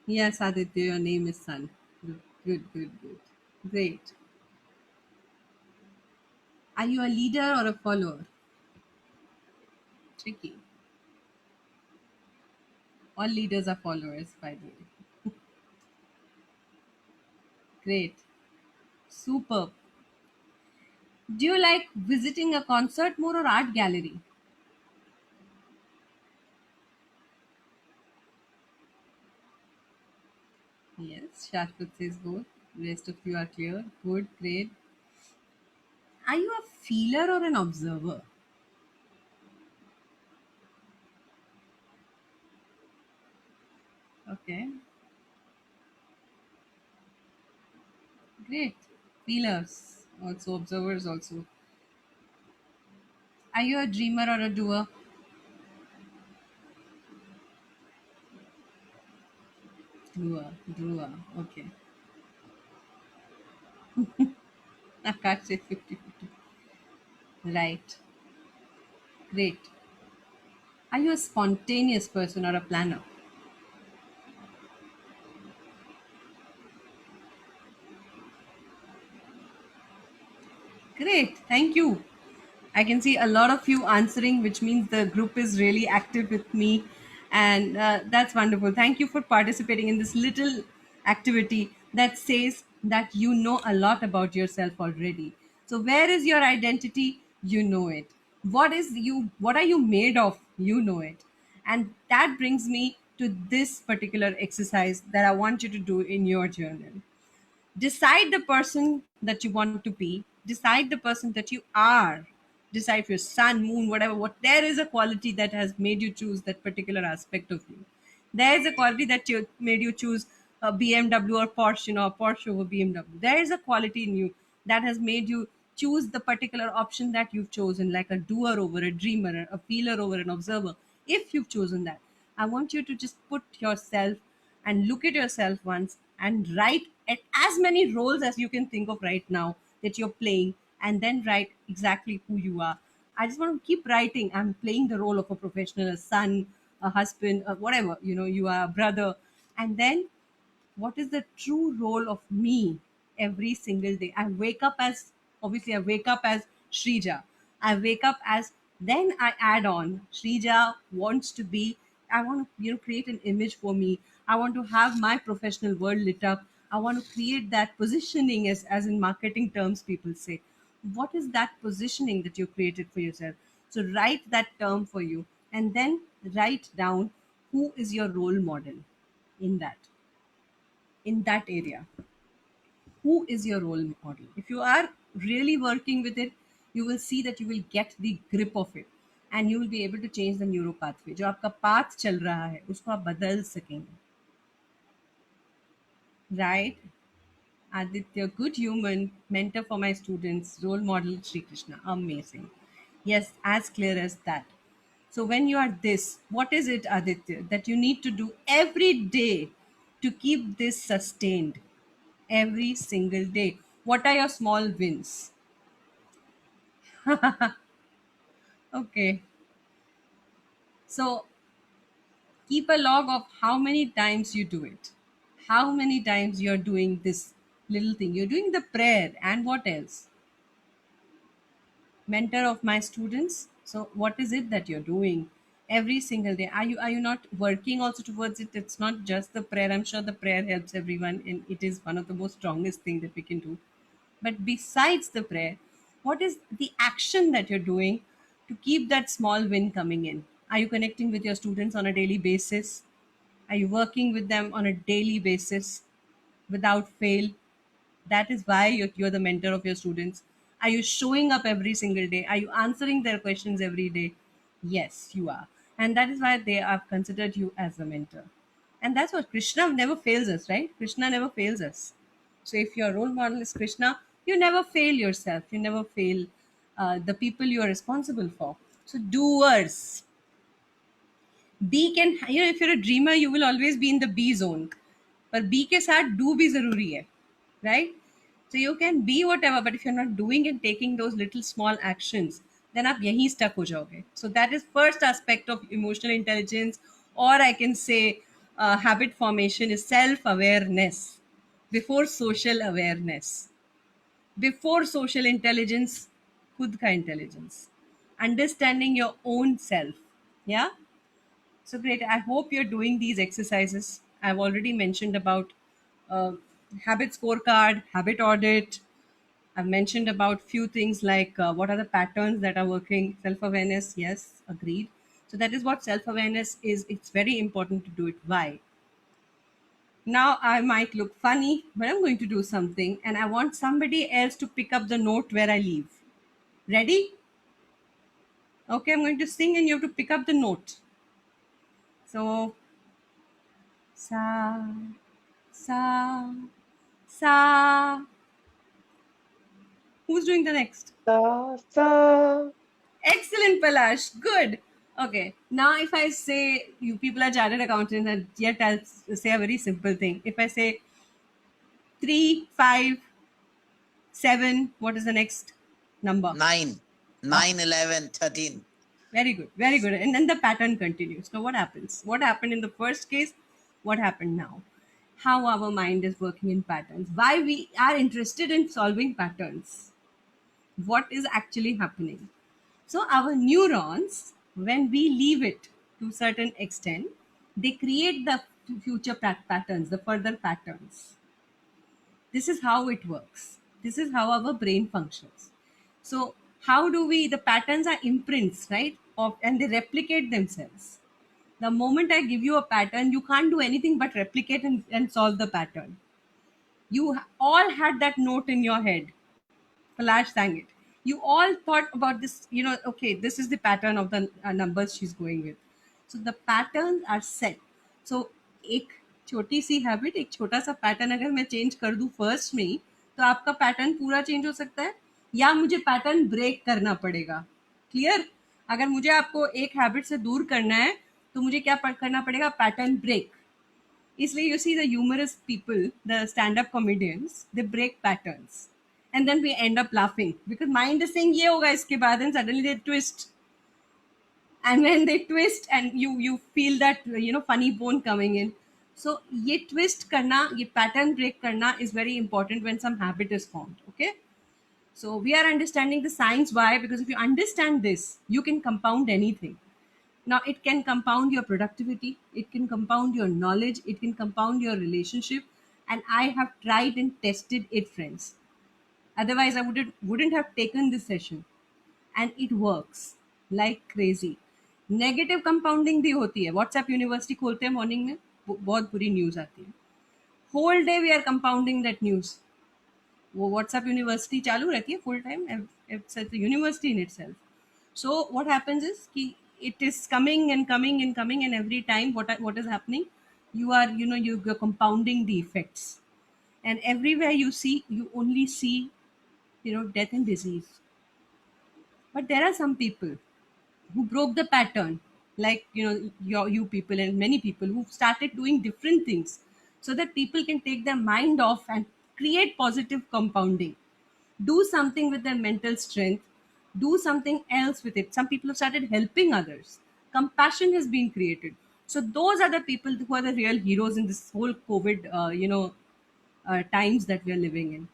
Yes, Aditya, your name is Sun. Good, good, good, good. Great. Are you a leader or a follower? Tricky. All leaders are followers, by the way. Great. Superb. Do you like visiting a concert more or art gallery? Yes, Shashwat says both. Rest of you are clear. Good, great. Are you a feeler or an observer? Okay, great. Feelers, also observers, also. Are you a dreamer or a doer? Doer, doer. Okay. I can't say 50-50. Right. Great. Are you a spontaneous person or a planner? Great. Thank you. I can see a lot of you answering, which means the group is really active with me. And that's wonderful. Thank you for participating in this little activity that says that you know a lot about yourself already. So, where is your identity? You know it. What is you? What are you made of? You know it. And that brings me to this particular exercise that I want you to do in your journal. Decide the person that you want to be, decide the person that you are, decide your sun, moon, whatever, what there is a quality that has made you choose that particular aspect of you. There is a quality that you made you choose a BMW or Porsche, Porsche over BMW. There is a quality in you that has made you choose the particular option that you've chosen, like a doer over a dreamer, a feeler over an observer. If you've chosen that, I want you to just put yourself and look at yourself once and write at as many roles as you can think of right now that you're playing, and then write exactly who you are. I just want to keep writing. I'm playing the role of a professional, a son, a husband, whatever, you are a brother. And then what is the true role of me every single day? I wake up as, obviously, I wake up as Shrija. I wake up as, then I add on Shrija wants to be, I want to create an image for me. I want to have my professional world lit up. I want to create that positioning, as in marketing terms, people say. What is that positioning that you created for yourself? So write that term for you, and then write down who is your role model in that area. Who is your role model? If you are really working with it, you will see that you will get the grip of it, and you will be able to change the neuro pathway. जो आपका path चल रहा है उसको आप बदल सकेंगे. Right? Aditya, good human, mentor for my students, role model Sri Krishna. Amazing. Yes, as clear as that. So when you are this, what is it, Aditya, that you need to do every day to keep this sustained? Every single day. What are your small wins? Okay. So keep a log of how many times you do it. How many times you're doing this little thing. You're doing the prayer, and what else? Mentor of my students. So what is it that you're doing every single day? Are you not working also towards it? It's not just the prayer. I'm sure the prayer helps everyone, and it is one of the most strongest thing that we can do. But besides the prayer, what is the action that you're doing to keep that small win coming in? Are you connecting with your students on a daily basis? Are you working with them on a daily basis without fail? That is why you're the mentor of your students. Are you showing up every single day? Are you answering their questions every day? Yes, you are. And that is why they have considered you as a mentor. And that's what Krishna never fails us, right? Krishna never fails us. So if your role model is Krishna, you never fail yourself. You never fail the people you are responsible for. So doers. Be can, you know, if you're a dreamer you will always be in the B zone, पर B के साथ do भी जरूरी है, right? So you can be whatever, but if you're not doing and taking those little small actions, then आप यहीं stuck हो जाओगे. So that is first aspect of emotional intelligence, or I can say habit formation is self awareness before social awareness, before social intelligence, खुद का intelligence, understanding your own self. Yeah. So great. I hope you're doing these exercises. I've already mentioned about uh, habit scorecard, habit audit. I've mentioned about few things like what are the patterns that are working. Self-awareness, yes, agreed. So that is what self-awareness is. It's very important to do it. Why? Now I might look funny, but I'm going to do something, and I want somebody else to pick up the note where I leave. Ready? Okay, I'm going to sing, and you have to pick up the note. So, sa, sa, sa. Who's doing the next? Sa, sa. Excellent, Palash. Good. Okay. Now, if I say you people are chartered accountants, and yet I'll say a very simple thing. If I say 3, 5, 7, what is the next number? 9, 11, 13. Very good. Very good. And then the pattern continues. Now, what happens? What happened in the first case? What happened now? How our mind is working in patterns. Why we are interested in solving patterns. What is actually happening? So our neurons, when we leave it to a certain extent, they create the future patterns, the further patterns. This is how it works. This is how our brain functions. So how do we, the patterns are imprints, right? And they replicate themselves. The moment I give you a pattern, you can't do anything but replicate and solve the pattern. You all had that note in your head. Flash sang it. You all thought about this, okay, this is the pattern of the numbers she's going with. So the patterns are set. So एक छोटी सी habit, एक छोटा सा pattern अगर मैं change कर दूं first में ही, तो आपका पैटर्न पूरा चेंज हो सकता है, या मुझे पैटर्न ब्रेक करना पड़ेगा. क्लियर? अगर मुझे आपको एक हैबिट से दूर करना है तो मुझे क्या करना पड़ेगा? Pattern break. इसलिए you see the humorous people, the stand up comedians, they break patterns. And then we end up laughing because mind is saying ये होगा इसके बाद, and suddenly they twist, and when they twist and you feel that funny bone coming in. So ये twist करना, ये pattern break करना is very important when some habit is formed. Okay, so we are understanding the science. Why? Because if you understand this, you can compound anything. Now it can compound your productivity, it can compound your knowledge, it can compound your relationship. And I have tried and tested it, friends. Otherwise, I wouldn't have taken this session. And it works like crazy. Negative compounding भी होती है. WhatsApp university खोलते हैं morning में, बहुत बुरी news आती है. Whole day we are compounding that news. वो व्हाट्सएप यूनिवर्सिटी चालू रहती है full time. It's a university in itself. So what happens is ki it is coming and coming and coming, and every time what is happening, you are, you're compounding the effects. And everywhere you only see, death and disease. But there are some people who broke the pattern, like, you people and many people who started doing different things, so that people can take their mind off and create positive compounding. Do something with their mental strength, do something else with it. Some people have started helping others, compassion has been created. So those are the people who are the real heroes in this whole COVID times that we are living in.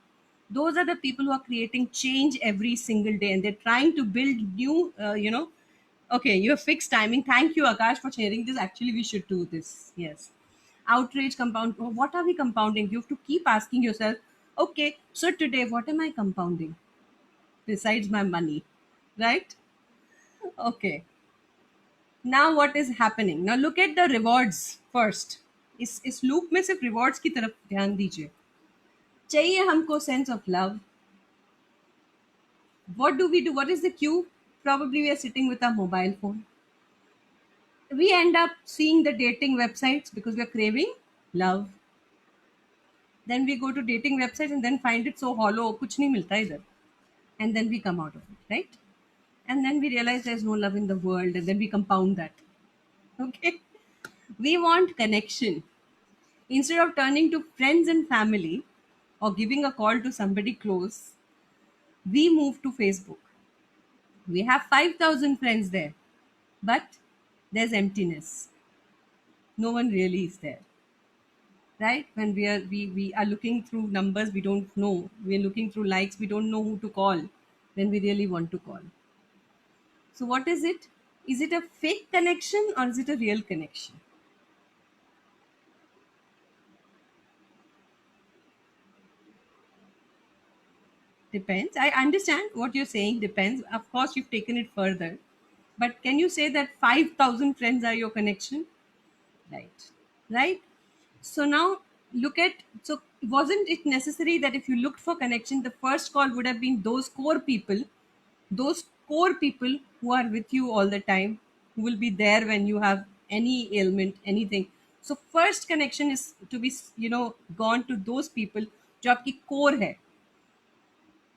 Those are the people who are creating change every single day, and they're trying to build new, okay, you have fixed timing. Thank you, Akash, for sharing this. Actually, we should do this. Yes. Outrage compound. What are we compounding? You have to keep asking yourself, okay, so today, what am I compounding besides my money? Right? Okay. Now what is happening? Now look at the rewards first. इस loop में सिर्फ rewards की तरफ ध्यान दीजिए. चाहिए हमको sense of love. What do we do? What is the cue? Probably we are sitting with our mobile phone. We end up seeing the dating websites because we are craving love. Then we go to dating websites and then find it so hollow, kuch nahi milta idhar. And then we come out of it, right? And then we realize there's no love in the world, and then we compound that. Okay? We want connection. Instead of turning to friends and family or giving a call to somebody close, we move to Facebook. We have 5,000 friends there, but there's emptiness. No one really is there. Right? When we are looking through numbers, we don't know. We're looking through likes, we don't know who to call when we really want to call. So what is it? Is it a fake connection or is it a real connection? Depends. I understand what you're saying. Depends. Of course, you've taken it further. But can you say that 5,000 friends are your connection? Right. Right. So now look at, so wasn't it necessary that if you looked for connection, the first call would have been those core people who are with you all the time, who will be there when you have any ailment, anything. So first connection is to be, gone to those people जो आपकी core है.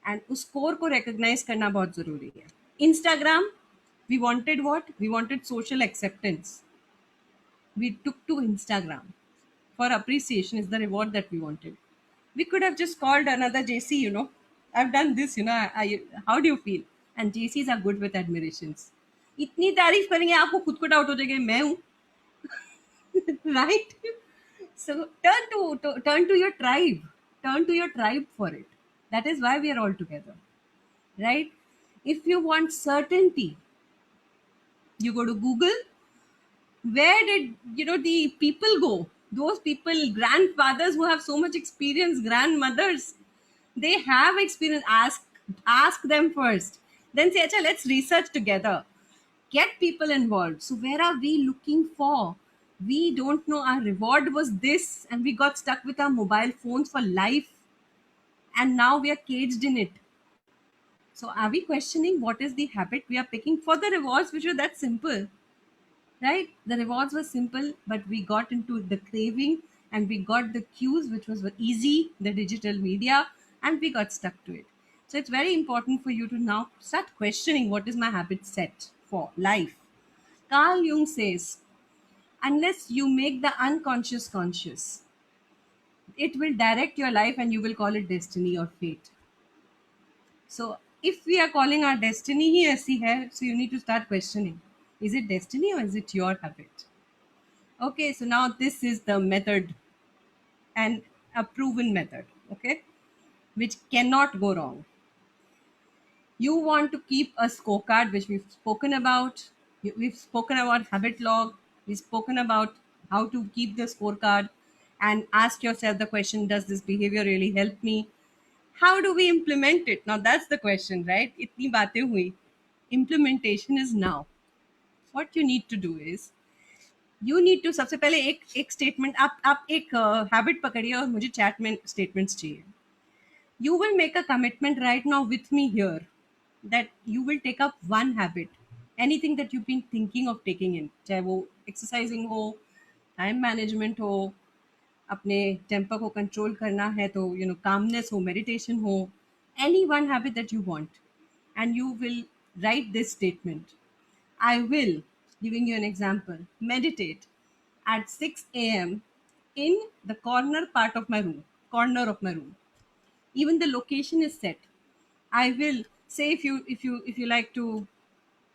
And उस core को recognize करना बहुत ज़रूरी है. Instagram, we wanted what? We wanted social acceptance. We took to Instagram for appreciation, is the reward that we wanted. We could have just called another JC, I've done this, how do you feel? And JCs are good with admirations. इतनी तारीफ करेंगे आपको खुद को doubt हो जाएगा मैं हूँ. Right? So turn to your tribe. Turn to your tribe for it. That is why we are all together. Right? If you want certainty, you go to Google. Where did the people go? Those people, grandfathers who have so much experience, grandmothers, they have experience. Ask them first. Then say, Acha, let's research together. Get people involved. So where are we looking for? We don't know. Our reward was this, and we got stuck with our mobile phones for life. And now we are caged in it. So are we questioning what is the habit we are picking for the rewards, which were that simple? Right? The rewards were simple, but we got into the craving and we got the cues, which was easy, the digital media, and we got stuck to it. So it's very important for you to now start questioning, what is my habit set for life? Carl Jung says, unless you make the unconscious conscious, it will direct your life and you will call it destiny or fate. So if we are calling our destiny ही ऐसी है, so you need to start questioning. Is it destiny or is it your habit? Okay, so now this is the method, and a proven method, okay, which cannot go wrong. You want to keep a scorecard, which we've spoken about. We've spoken about habit log. We've spoken about how to keep the scorecard and ask yourself the question, does this behavior really help me? How do we implement it? Now that's the question, right? Itni baatein hui. Implementation is now. What you need to do is, you need to सबसे पहले एक statement, आप एक habit पकड़िए और मुझे chat में statements चाहिए. You will make a commitment right now with me here that you will take up one habit, anything that you've been thinking of taking in, चाहे वो exercising हो, time management हो, अपने टेम्पर को control करना है तो calmness हो, meditation हो, any one habit that you want, and you will write this statement. I will, giving you an example, meditate at 6 a.m. in the corner of my room. Even the location is set. I will say, if you like to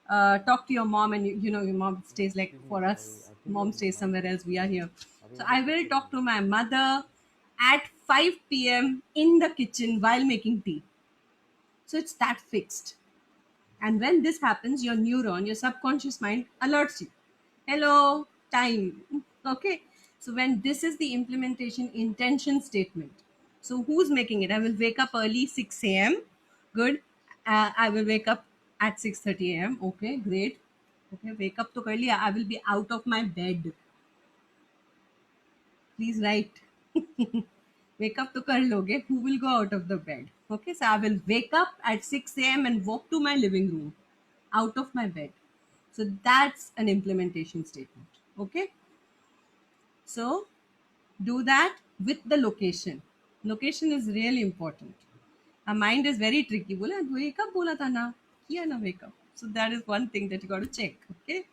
talk to your mom, and your mom stays, like for us, mom stays somewhere else, we are here, so I will talk to my mother at 5 p.m. in the kitchen while making tea. So it's that fixed. And when this happens, your subconscious mind alerts you. Hello, time. Okay. So when this is the implementation intention statement. So who's making it? I will wake up early, 6 a.m. Good. I will wake up at 6:30 a.m. Okay, great. Okay, wake up to early. I will be out of my bed. Please write. Wake up to kar loge. Who will go out of the bed? Okay, so I will wake up at 6 a.m. and walk to my living room out of my bed. So that's an implementation statement. Okay, so do that with the location. Location is really important. Our mind is very tricky. बोला wake up बोला था ना, किया ना wake up. So that is one thing that you got to check. Okay,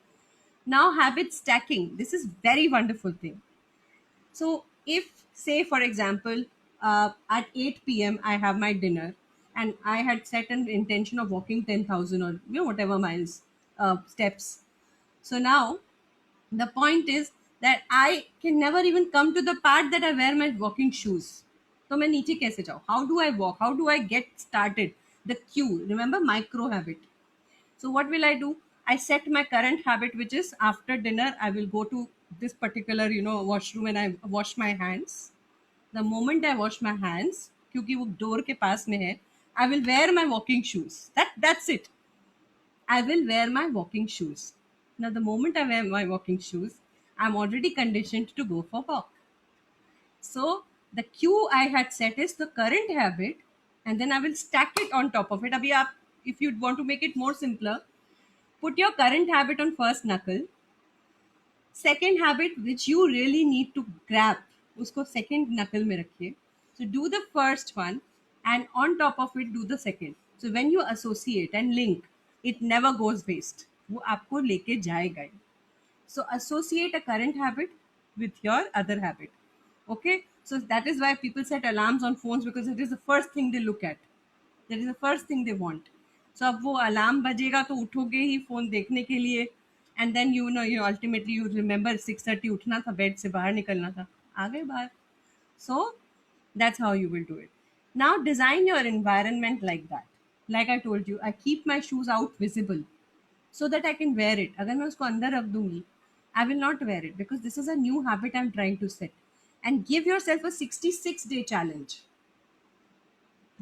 now habit stacking. This is very wonderful thing. So if, say for example, at 8 p.m. I have my dinner and I had set an intention of walking 10,000 or whatever miles, steps. So now the point is that I can never even come to the part that I wear my walking shoes. तो मैं नीचे कैसे जाऊँ? How do I walk? How do I get started? The cue. Remember, micro habit. So what will I do? I set my current habit, which is after dinner, I will go to this particular, washroom and I wash my hands. The moment I wash my hands, क्योंकि वो door के पास में है, I will wear my walking shoes. That's it. I will wear my walking shoes. Now, the moment I wear my walking shoes, I'm already conditioned to go for walk. So the cue I had set is the current habit, and then I will stack it on top of it. Abhi aap, if you want to make it more simpler, put your current habit on first knuckle. Second habit which you really need to grab, usko second knuckle mein rakhiye. So do the first one, and on top of it do the second. So when you associate and link, it never goes waste. वो आपको लेके जाएगा ही. So associate a current habit with your other habit. Okay, so that is why people set alarms on phones, because it is the first thing they look at. That is the first thing they want. So अब वो alarm बजेगा तो उठोगे ही phone देखने के लिए, and then you ultimately you remember 6:30 उठना था, bed से बाहर निकलना था, आ गए बाहर. So that's how you will do it. Now design your environment like that. Like I told you, I keep my shoes out visible so that I can wear it. अगर मैं उसको अंदर रख दूंगी, I will not wear it, because this is a new habit I'm trying to set. And give yourself a 66-day challenge.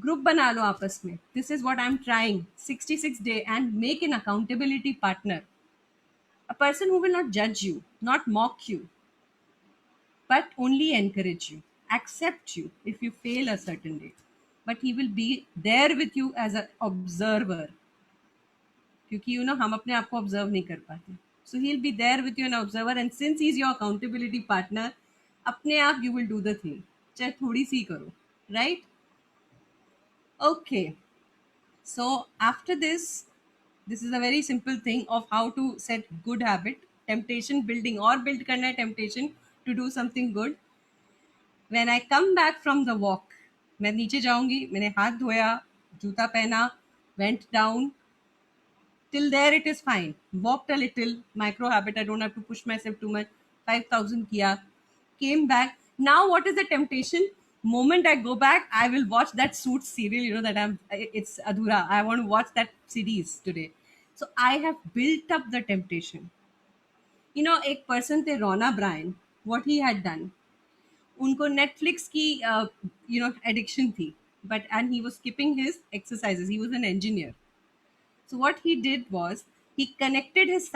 Group बना लो आपस में. This is what I'm trying. 66 day, and make an accountability partner. A person who will not judge you, not mock you, but only encourage you, accept you if you fail a certain day. But he will be there with you as an observer. क्योंकि हम अपने आप को observe नहीं कर पाते. So he'll be there with you an observer, and since he's your accountability partner, अपने आप you will do the thing. चाहे थोड़ी सी करो, right? Okay. So after this is a very simple thing of how to set good habit. Temptation building, or build करना है temptation to do something good. When I come back from the walk, मैं नीचे जाऊंगी, मैंने हाथ धोया, जूता पहना, went down. Till there it is fine. Walked a little, micro habit. I don't have to push myself too much. 5,000 kiya. Came back. Now what is the temptation? Moment I go back, I will watch that Suits serial. That it's Adhura. I want to watch that series today. So I have built up the temptation. You know, एक person थे Rona Brian, what he had done, उनको Netflix की addiction थी, but and he was skipping his exercises, he was an engineer. So what he did was he connected his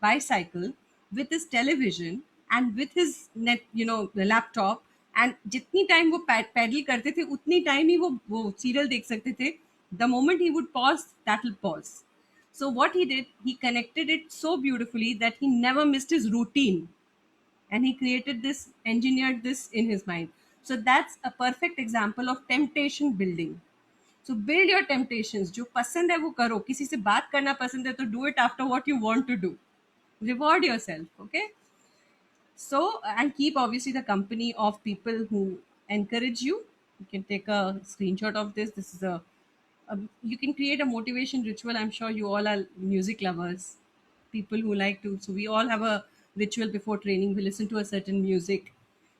bicycle with his television and with his the laptop, and जितनी time वो pedal करते थे उतनी time ही वो serial देख सकते थे. The moment he would pause, that will pause. So what he did, he connected it so beautifully that he never missed his routine, and he created this, engineered this in his mind. So that's a perfect example of temptation building. So build your temptations. जो पसंद है वो करो. किसी से बात करना पसंद है तो do it after what you want to do. Reward yourself, okay? So, and keep obviously the company of people who encourage you. You can take a screenshot of this. This is you can create a motivation ritual. I'm sure you all are music lovers, people who like to. So we all have a ritual before training. We listen to a certain music,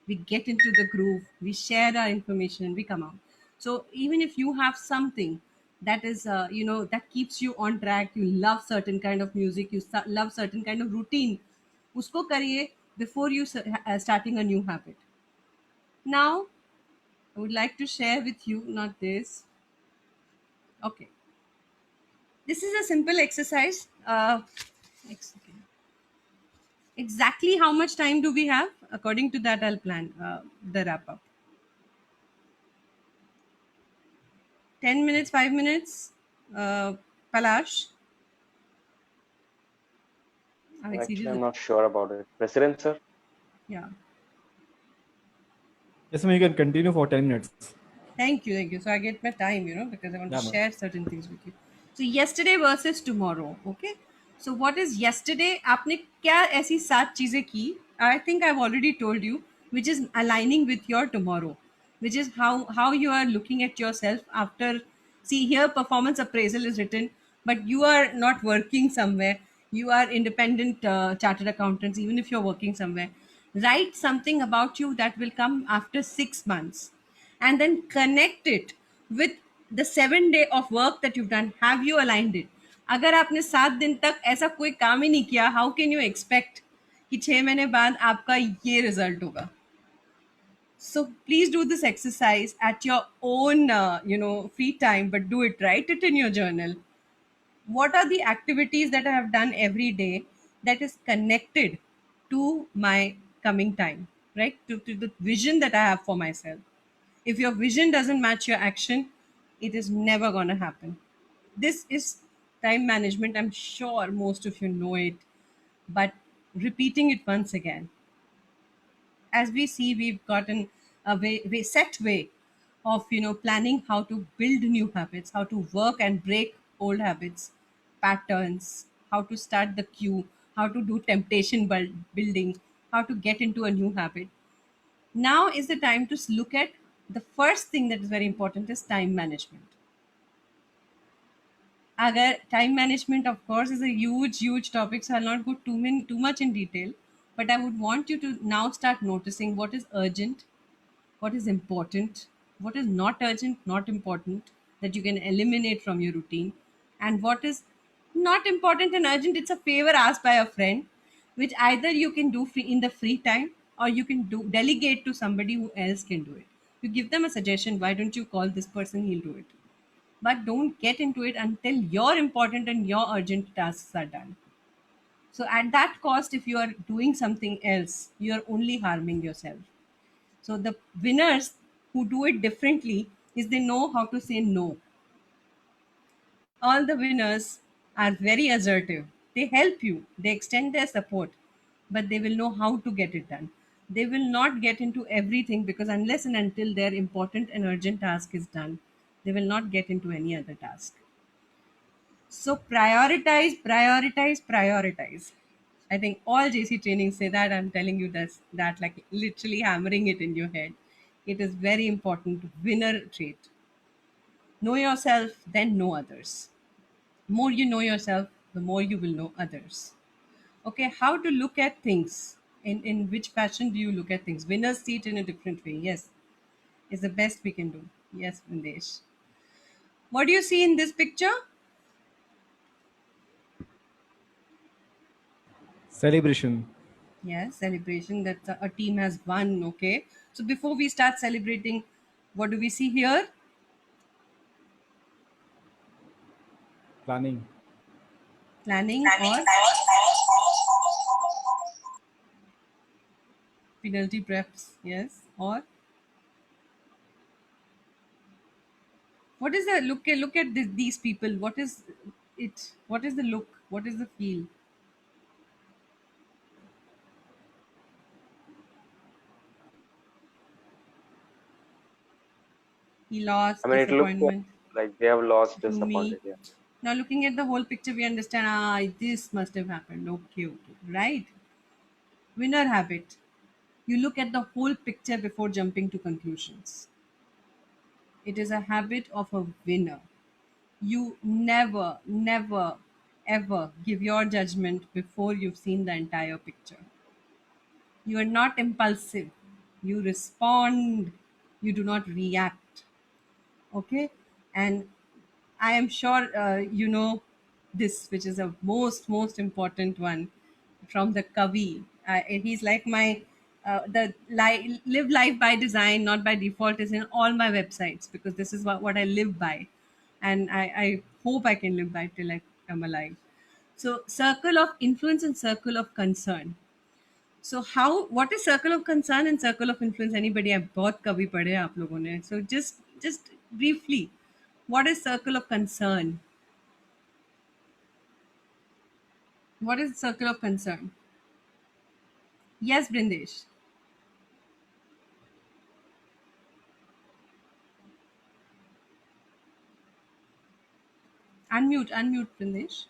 we get into the groove, we share our information, and we come out. So even if you have something that is, that keeps you on track, you love certain kind of music, you love certain kind of routine, usko kariye before you starting a new habit. Now, I would like to share with you, not this. Okay. This is a simple exercise. Exactly how much time do we have? According to that, I'll plan the wrap up. 10 minutes, 5 minutes? Palash? Actually, I'm not sure about it. President, sir? Yeah. Yes, ma'am, you can continue for 10 minutes. Thank you. So I get my time, because I want to Yeah, ma'am. share certain things with you. So yesterday versus tomorrow, okay? So what is yesterday? आपने क्या ऐसी 7 चीजें की? I think I've already told you, which is aligning with your tomorrow, which is how you are looking at yourself after. See here, performance appraisal is written, but you are not working somewhere. You are independent chartered accountants, even if you're working somewhere. Write something about you that will come after 6 months, and then connect it with the 7 day of work that you've done. Have you aligned it? अगर आपने 7 दिन तक ऐसा कोई काम ही नहीं किया, how can you expect कि 6 महीने बाद आपका ये रिजल्ट होगा? So please do this exercise at your own free time, but do it, write it in your journal. What are the activities that I have done every day that is connected to my coming time, right? To the vision that I have for myself. If your vision doesn't match your action, it is never going to happen. This is time management. I'm sure most of you know it, but repeating it once again. As we see, we've gotten a set way of planning how to build new habits, how to work and break old habits, patterns, how to start the queue, how to do temptation building, how to get into a new habit. Now is the time to look at the first thing that is very important is time management. Agar time management, of course, is a huge topic, so I'll not go too much in detail. But I would want you to now start noticing what is urgent, what is important, what is not urgent, not important, that you can eliminate from your routine, and what is not important and urgent. It's a favor asked by a friend, which either you can do free in the free time, or you can do delegate to somebody who else can do it. You give them a suggestion. Why don't you call this person? He'll do it. But don't get into it until your important and your urgent tasks are done. So at that cost, if you are doing something else, you are only harming yourself. So the winners who do it differently is they know how to say no. All the winners are very assertive. They help you, they extend their support, but they will know how to get it done. They will not get into everything, because unless and until their important and urgent task is done, they will not get into any other task. So prioritize. I think all JC trainings say that. I'm telling you that like literally hammering it in your head. It is very important winner trait. Know yourself, then know others. More you know yourself, the more you will know others. Okay, how to look at things. In which fashion do you look at things? Winners see it in a different way. Yes, is the best we can do. Yes, Vindesh. What do you see in this picture? Celebration. Yes, celebration that a team has won. Okay. So before we start celebrating, what do we see here? Planning. Planning or penalty preps. Yes. Or what is the look? Look at these people. What is it? What is the look? What is the feel? He I lost, mean, it looks disappointment, like they have lost, gloomy. disappointed. Yeah. Now looking at the whole picture, we understand. This must have happened. Okay, okay, right. Winner habit. You look at the whole picture before jumping to conclusions. It is a habit of a winner. You never, never, ever give your judgment before you've seen the entire picture. You are not impulsive. You respond. You do not react. Okay? And I am sure you know this, which is a most important one from the Kavi. He's like my live life by design, not by default, is in all my websites because this is what I live by, and I hope I can live by till I am alive. So, circle of influence and circle of concern. So how what is circle of concern and circle of influence? Anybody? आप बहुत कभी पढ़े हैं आप लोगों ने. So just briefly, what is circle of concern? What is circle of concern? Yes, Brindesh. Unmute, Brindesh.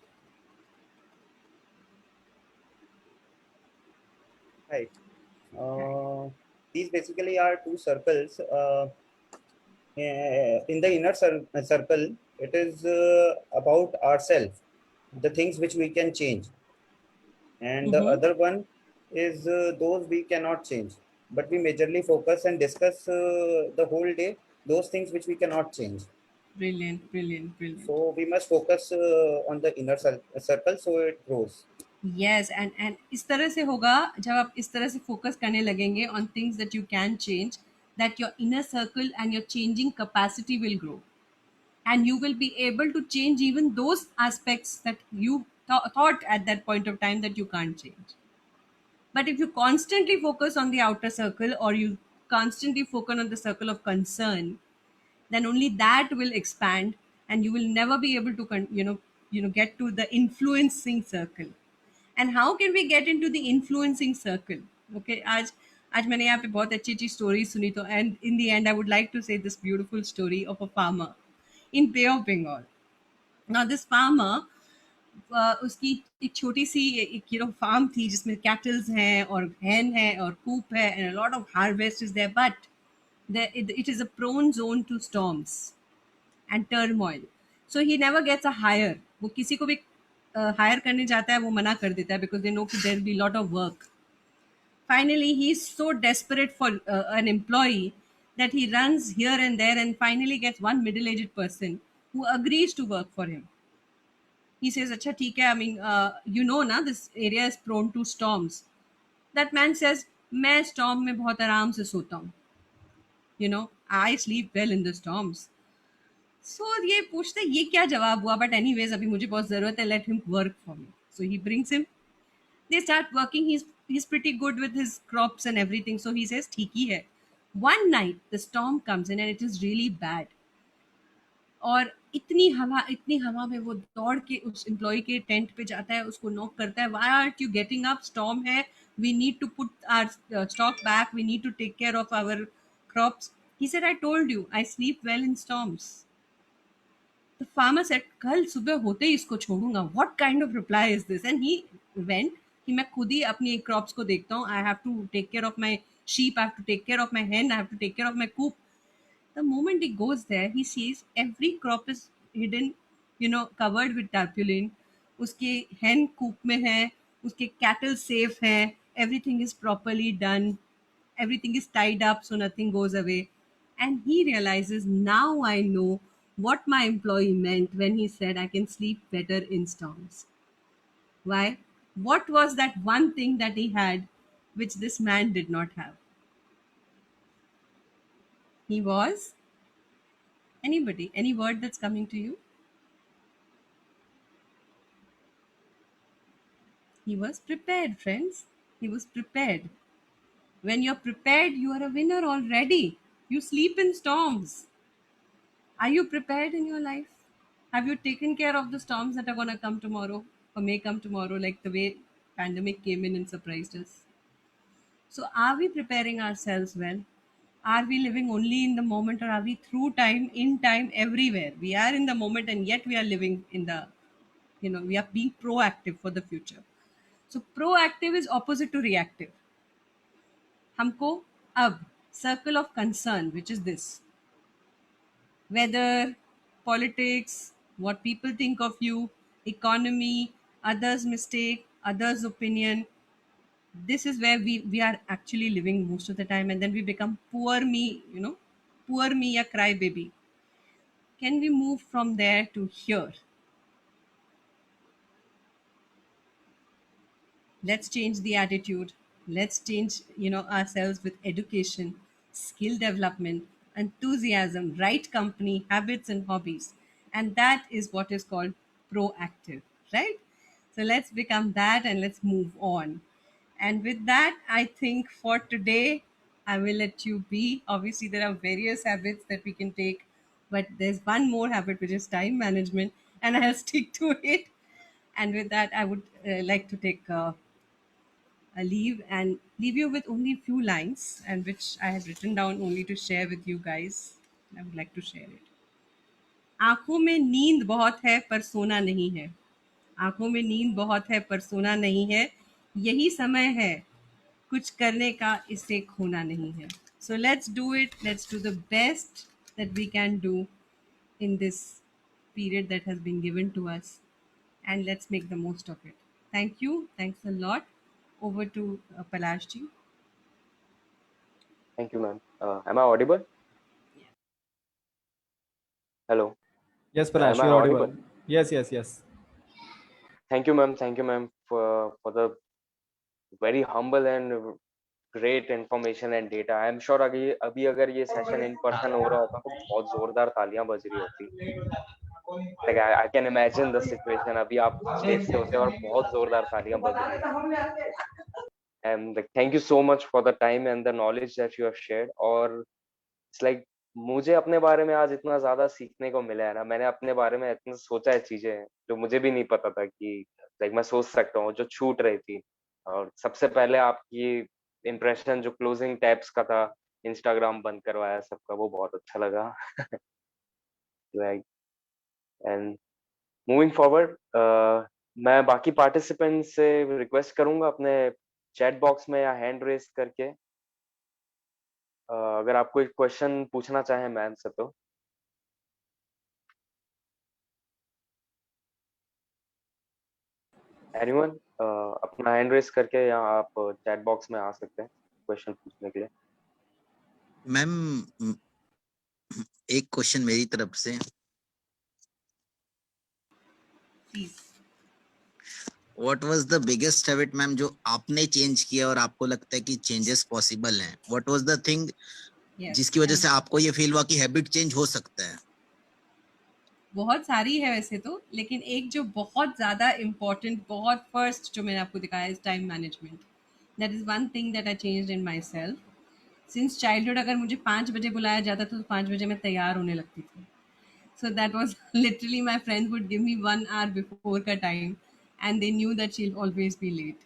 Right. These basically are two circles. In the inner circle, it is about ourselves, the things which we can change. And the other one is those we cannot change. But we majorly focus and discuss the whole day those things which we cannot change. Brilliant, brilliant, brilliant. So we must focus on the inner circle so it grows. Yes, and इस तरह से होगा जब आप इस तरह से focus करने लगेंगे on things that you can change, that your inner circle and your changing capacity will grow, and you will be able to change even those aspects that you thought at that point of time that you can't change. But if you constantly focus on the outer circle or you constantly focus on the circle of concern, then only that will expand and you will never be able to get to the influencing circle. And how can we get into the influencing circle? Okay, आज मैंने यहाँ पे बहुत अच्छी अच्छी story सुनी तो and in the end I would like to say this beautiful story of a farmer in Bay of Bengal. Now this farmer उसकी एक छोटी सी एक फार्म थी जिसमें कैटल्स हैं और hen है और coop है and a lot of harvest is there, but it is a prone zone to storms and turmoil. So he never gets a hire. वो किसी को भी हायर करने जाता है वो मना कर देता है because they know that there will be a lot of work. Finally, he is so desperate for an employee that he runs here and there and finally gets one middle-aged person who agrees to work for him. He says, "अच्छा ठीक है, I mean, ना this area is prone to storms." That man says, "मैं storm में बहुत आराम से सोता हूँ. I sleep well in the storms." So ये पूछते ये क्या जवाब हुआ, but anyways अभी मुझे बहुत ज़रूरत है, let him work for me. So he brings him. They start working. He's pretty good with his crops and everything. So he says ठीक ही है. One night the storm comes in and it is really bad. और इतनी हवा में वो दौड़ के उस एम्प्लॉय के टेंट पे जाता है, उसको नॉक करता है, why aren't you getting up, storm है, we need to put our stock back, we need to take care of our crops. He said, I told you I sleep well in storms. The farmer said, कल सुबह होते ही इसको छोड़ूंगा. What kind of reply is this? And he went कि मैं खुद ही अपनी क्रॉप्स को देखता हूँ. I have to take care of my sheep, I have to take care of my hen, I have to take care of my coop. The moment he goes there, he sees every crop is hidden, covered with tarpaulin. उसके hen coop में है, उसके cattle safe है, everything is properly done, everything is tied up so nothing goes away. And he realizes, now I know what my employee meant when he said I can sleep better in storms. Why? What was that one thing that he had which this man did not have? He was anybody, any word that's coming to you? He was prepared, friends. He was prepared. When you're prepared, you are a winner already. You sleep in storms. Are you prepared in your life? Have you taken care of the storms that are going to come tomorrow or may come tomorrow, like the way pandemic came in and surprised us? So are we preparing ourselves well? Are we living only in the moment, or are we through time, in time, everywhere? We are in the moment and yet we are living in the, we are being proactive for the future. So proactive is opposite to reactive. हमको अब circle of concern, which is this: weather, politics, what people think of you, economy, others' mistake, others' opinion. This is where we are actually living most of the time, and then we become poor me, poor me, a cry baby. Can we move from there to here? Let's change the attitude. Let's change ourselves with education, skill development, enthusiasm, right company, habits and hobbies. And that is what is called proactive, right? So let's become that and let's move on. And with that, I think for today I will let you be. Obviously there are various habits that we can take, but there's one more habit, which is time management, and I'll stick to it. And with that, I would like to take leave and leave you with only a few lines, and which I have written down only to share with you guys. I would like to share it. आंखों में नींद बहुत है पर सोना नहीं है. आंखों में नींद बहुत है पर सोना नहीं है. यही समय है कुछ करने का, इसे खोना नहीं है. So let's do it. Let's do the best that we can do in this period that has been given to us, and let's make the most of it. Thank you. Thanks a lot. Over to Palashji. Thank you, ma'am. Am I audible? Hello. Yes, Palash, Am I you're audible. audible? Yes. Thank you, ma'am. Thank you, ma'am, for the very humble and great information and data. I am sure अभी अगर ये session in person हो रहा होता तो बहुत जोरदार तालियां बज रही होती. Like I can imagine the situation. अभी आप स्टेज से होते और बहुत जोरदार तालियां बज रही. And like, thank you so much for the time and the knowledge that you have shared. और it's like मुझे अपने बारे में आज इतना ज्यादा सीखने को मिला है ना. मैंने अपने बारे में इतना सोचा है चीजें जो मुझे भी नहीं पता था कि लाइक मैं सोच सकता हूँ, जो छूट रही थी. और सबसे पहले आपकी इम्प्रेशन जो क्लोजिंग टैब्स का था, इंस्टाग्राम बंद करवाया सबका, वो बहुत अच्छा लगा. लाइक एंड मूविंग फॉरवर्ड, मैं बाकी पार्टिसिपेंट से रिक्वेस्ट करूंगा अपने चैट बॉक्स में या हैंड रेस करके अगर आप कोई क्वेश्चन पूछना चाहें मैम से तो. एनीवन अपना हैंड रेस करके या आप चैट बॉक्स में आ सकते हैं क्वेश्चन पूछने के लिए. मैम एक क्वेश्चन मेरी तरफ से. What was the biggest habit ma'am जो आपने चेंज किया और आपको लगता है कि चेंजेस पॉसिबल हैं? व्हाट वाज द थिंग जिसकी वजह से आपको ये फील हुआ कि हैबिट चेंज हो सकता है? बहुत सारी है वैसे तो, लेकिन एक जो बहुत ज़्यादा इम्पोर्टेंट, बहुत फर्स्ट जो मैंने आपको दिखाया is time management. That is one thing that I changed in my self. Since childhood अगर मुझे 5 बजे बुलाया जाता था तो 5 बजे मैं तैयार होने लगती थी. So that was literally, my friends would give me 1 hour before ka time, and they knew that she'll always be late.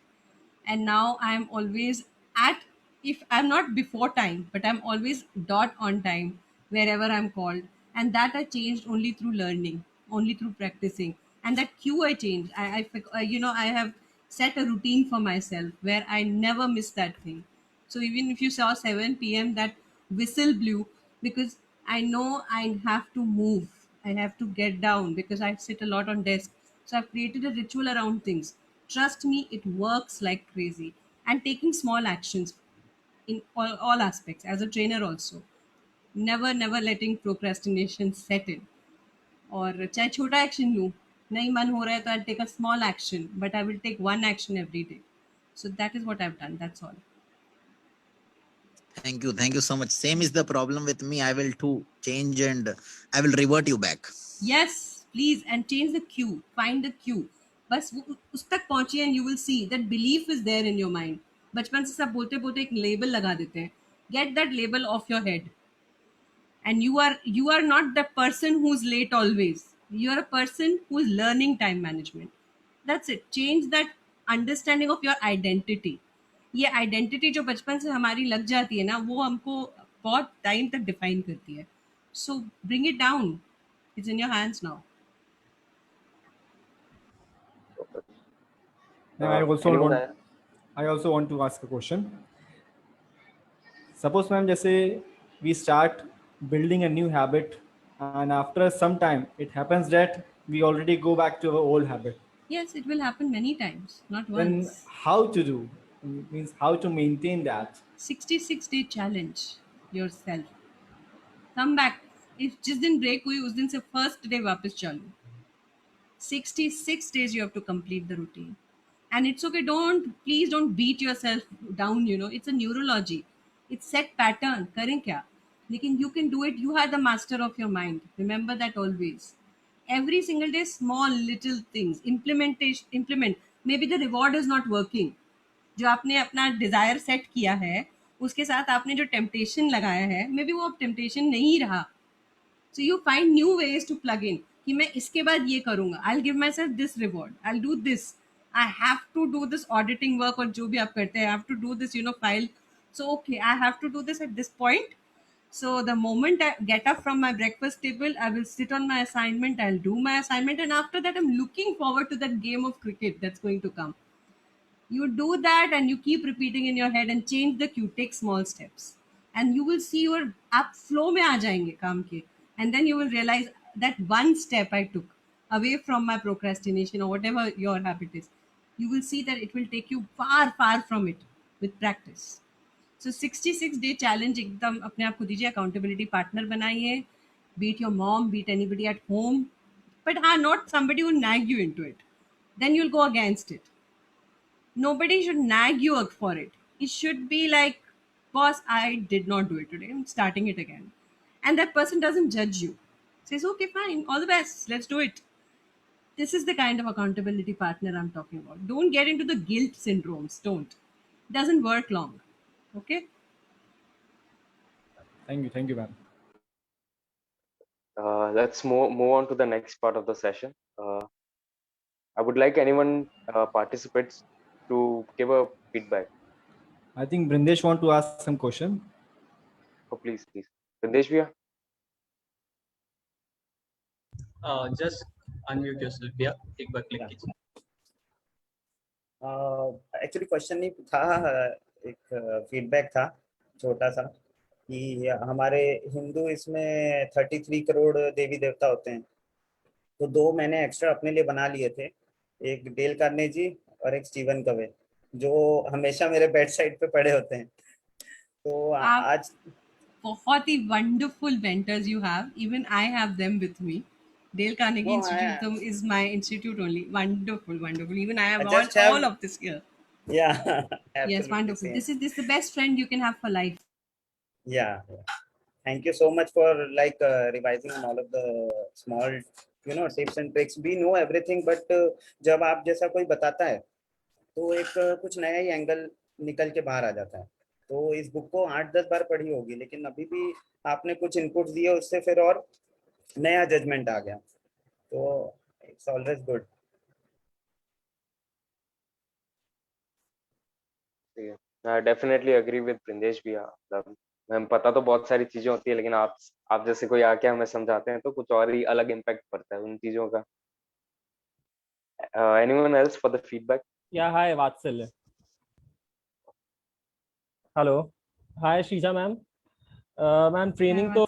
And now I'm always at, if I'm not before time, but I'm always dot on time wherever I'm called. And that I changed only through learning, only through practicing. And that cue I changed. I have set a routine for myself where I never miss that thing. So even if you saw 7 p.m., that whistle blew because I know I have to move. I have to get down because I sit a lot on desk. So I've created a ritual around things. Trust me, it works like crazy. And taking small actions in all aspects as a trainer also. Never letting procrastination set in. और चाहे छोटा action लूँ, नहीं मन हो रहा है तो I'll take a small action, but I will take one action every day. So that is what I've done. That's all. Thank you so much. Same is the problem with me. I will too change and I will revert you back. Yes, please, and change the cue. Find the cue. बस उस तक पहुंचिए and you will see that belief is there in your mind. बचपन से सब बोलते बोलते एक label लगा देते हैं. Get that label off your head. And you are not the person who's late always. You are a person who is learning time management. That's it. Change that understanding of your identity. ये identity जो बचपन से हमारी लग जाती है ना, वो हमको बहुत टाइम तक डिफाइन करती है. सो bring it down. It's in your hands now. Ma'am, I also want to ask a question. Suppose, ma'am, जैसे we start building a new habit, and after some time, it happens that we already go back to our old habit. Yes, it will happen many times, not Then once. how to do? Means how to maintain that? 66-day challenge yourself. Come back. If जिस दिन break हुई उस दिन से first day वापस चालू. 66 days you have to complete the routine. And it's okay, please don't beat yourself down, it's a neurology. It's set pattern. करें क्या? लेकिन you can do it. You are the master of your mind. Remember that always. Every single day, small little things. Implement. Maybe the reward is not working. जो आपने अपना Dzire set किया है उसके साथ आपने जो टेम्पटेशन लगाया है, मे बी वो अब टेम्पटेशन नहीं रहा. So you find new ways to plug in कि मैं इसके बाद ये करूंगा. I will give myself this reward. I will do this. I have to do this auditing work और जो भी आप करते हैं, I have to do this file. So okay, I have to do this at this point. So the moment I get up from my breakfast table, I will sit on my assignment, I'll do my assignment, and after that I'm looking forward to that game of cricket that's going to come. You do that and you keep repeating in your head and change the cue. Take small steps and you will see your आप flow में आ जाएंगे काम के. And then you will realize that one step I took away from my procrastination or whatever your habit is, you will see that it will take you far from it with practice. So 66 day challenge एकदम अपने आप को दीजिए. Accountability partner बनाइए. Be it your mom, be it anybody at home, but not somebody who nag you into it. Then you'll go against it. Nobody should nag you for it. It should be like, boss, I did not do it today, I'm starting it again. And that person doesn't judge you. Says, okay, fine, all the best, let's do it. This is the kind of accountability partner I'm talking about. Don't get into the guilt syndromes. Don't. It doesn't work long. Okay. Thank you, ma'am. Let's move on to the next part of the session. I would like anyone participants to give a feedback. I think Brindesh want to ask some question. Oh, please. Brindesh bhaiya. Just unmute yourself भैया, एक बार click कीजिए. Actually question नहीं था, एक feedback था छोटा सा कि हमारे हिंदू इसमें 33 करोड़ देवी देवता होते हैं, तो 2 मैंने एक्स्ट्रा अपने लिए बना लिए थे. एक डेल कार्नेजी और एक स्टीवन कवे, जो हमेशा मेरे बेड साइड पे पड़े होते हैं. तो आज बहुत ही wonderful mentors you have. Even I have them with me. Dale Carnegie Institute is my institute only. Wonderful. Even I have watched all of this here. Yeah. Yes, wonderful. This is the best friend you can have for life. Yeah. Thank you so much for revising on all of the small tips and tricks. We know everything, but जब आप जैसा कोई बताता है तो एक कुछ नया ही एंगल निकल के बाहर आ जाता है. तो इस बुक को 8-10 बार पढ़ी होगी, लेकिन अभी भी आपने कुछ इनपुट्स दिए, उससे फिर और नया जजमेंट आ गया. तो it's always good. I definitely agree with Brindesh भैया. हमें पता तो बहुत सारी चीजें होती है, लेकिन आप जैसे कोई आके हमें समझाते हैं तो कुछ और ही अलग इम्पैक्ट पड़ता है उन चीजों का. Anyone else for the feedback? Yeah, hi Vatsalya. Hello. Hi Shrija ma'am. Ma'am training तो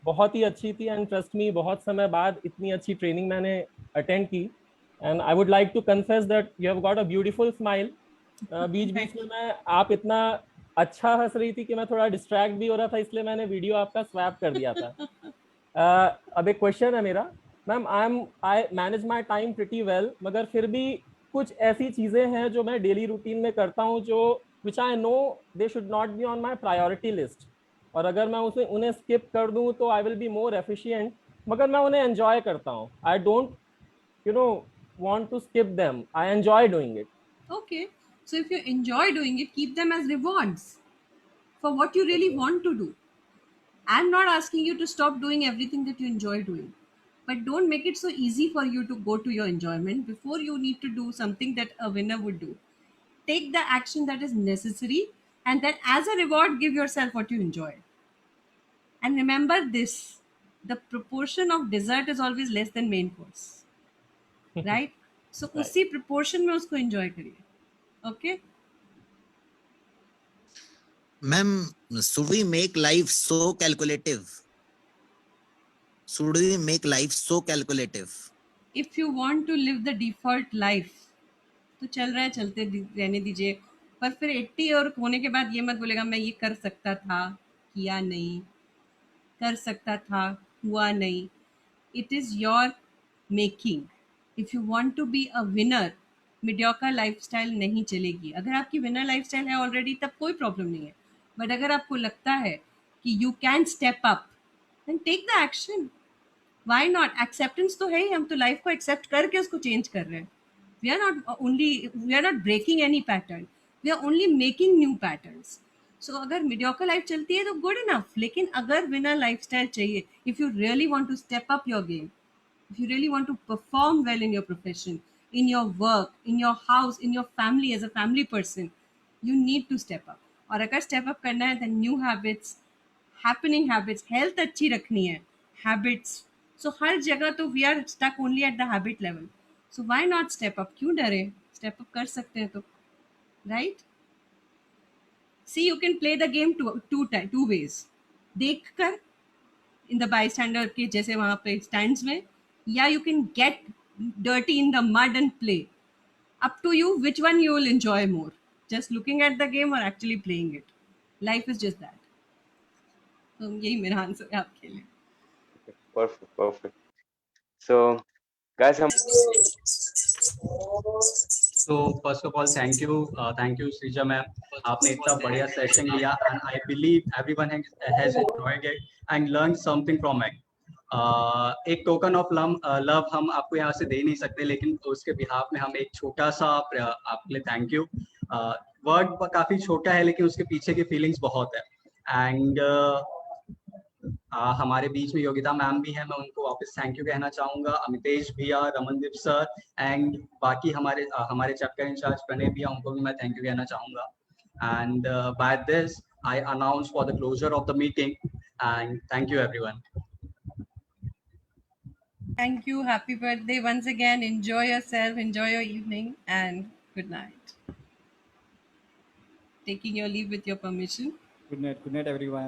बहुत ही अच्छी थी एंड ट्रस्ट मी बहुत समय बाद इतनी अच्छी ट्रेनिंग मैंने अटेंड की. And I would like to confess that you have got a beautiful smile. बीच में मैं आप इतना अच्छा हंस रही थी कि मैं थोड़ा डिस्ट्रैक्ट भी हो रहा था, इसलिए मैंने वीडियो आपका स्वैप कर दिया था. अब एक क्वेश्चन है मेरा. Ma'am I manage my time pretty well, मगर फिर भी कुछ ऐसी चीज़ें हैं जो मैं डेली रूटीन में करता हूँ जो which I know they should not be on my priority list, और अगर मैं उन्हें स्किप कर दूँ तो I will be more efficient, मगर मैं उन्हें एंजॉय करता हूँ. I don't want to skip them. I enjoy doing it. Okay, so if you enjoy doing it, keep them as rewards for what you really want to do. I'm not asking you to stop doing everything that you enjoy doing, but don't make it so easy for you to go to your enjoyment before you need to do something that a winner would do. Take the action that is necessary, and then as a reward give yourself what you enjoy. And remember this, the proportion of dessert is always less than main course. Right? So Right. उसी proportion में उसको enjoy करिए. Okay? Ma'am, should we make life so calculative? Should we make life so calculative? If you want to live the default life, तो चल रहा है, चलते रहने दीजिए. पर फिर 80 और होने के बाद ये मत बोलेगा मैं ये कर सकता था, किया नहीं, कर सकता था, हुआ नहीं. It is your making. If you want to be a winner, mediocre lifestyle नहीं चलेगी. अगर आपकी winner lifestyle है already तब कोई problem नहीं है. But अगर आपको लगता है कि you can step up, then take the action. Why not? Acceptance तो है ही, हम तो life को accept करके उसको change कर रहे हैं. We are not breaking any pattern. We are only making new patterns. So अगर mediocre life चलती है तो good enough. लेकिन अगर winner lifestyle चाहिए, if you really want to step up your game, if you really want to perform well in your profession, in your work, in your house, in your family, as a family person, you need to step up. और अगर step up करना है, then new habits, happening habits, health अच्छी रखनी है, habits. So हर जगह तो we are stuck only at the habit level. So why not step up? क्यों डरे? Step up कर सकते हैं तो, right? See, you can play the game two ways. देख कर in the bystander के जैसे वहाँ पे stands में, या you can get dirty in the mud and play. Up to you which one you will enjoy more. Just looking at the game or actually playing it. Life is just that. तो यही मेरा answer है आपके लिए. Perfect. So, guys, So first of all, thank you Srija ma'am. आपने इतना बढ़िया session लिया and I believe everyone has enjoyed it and learned something from it. एक टोकन ऑफ लव हम आपको यहाँ से दे नहीं सकते, लेकिन उसके बिहाफ में हम एक छोटा सा आपके लिए थैंक यू. वर्ड काफी छोटा है लेकिन उसके पीछे की फीलिंग्स बहुत है. एंड हमारे बीच में योगिता मैम भी है, मैं उनको वापस थैंक यू कहना चाहूंगा. अमितेश भैया, रमनदीप सर एंड बाकी हमारे चैप्टर इंचार्ज प्रणय भैया, उनको भी मैं थैंक यू कहना चाहूंगा. And by this I announce for the closure of the meeting and thank you everyone. Thank you. Happy birthday once again. Enjoy yourself, enjoy your evening, and good night. Taking your leave with your permission. Good night everyone.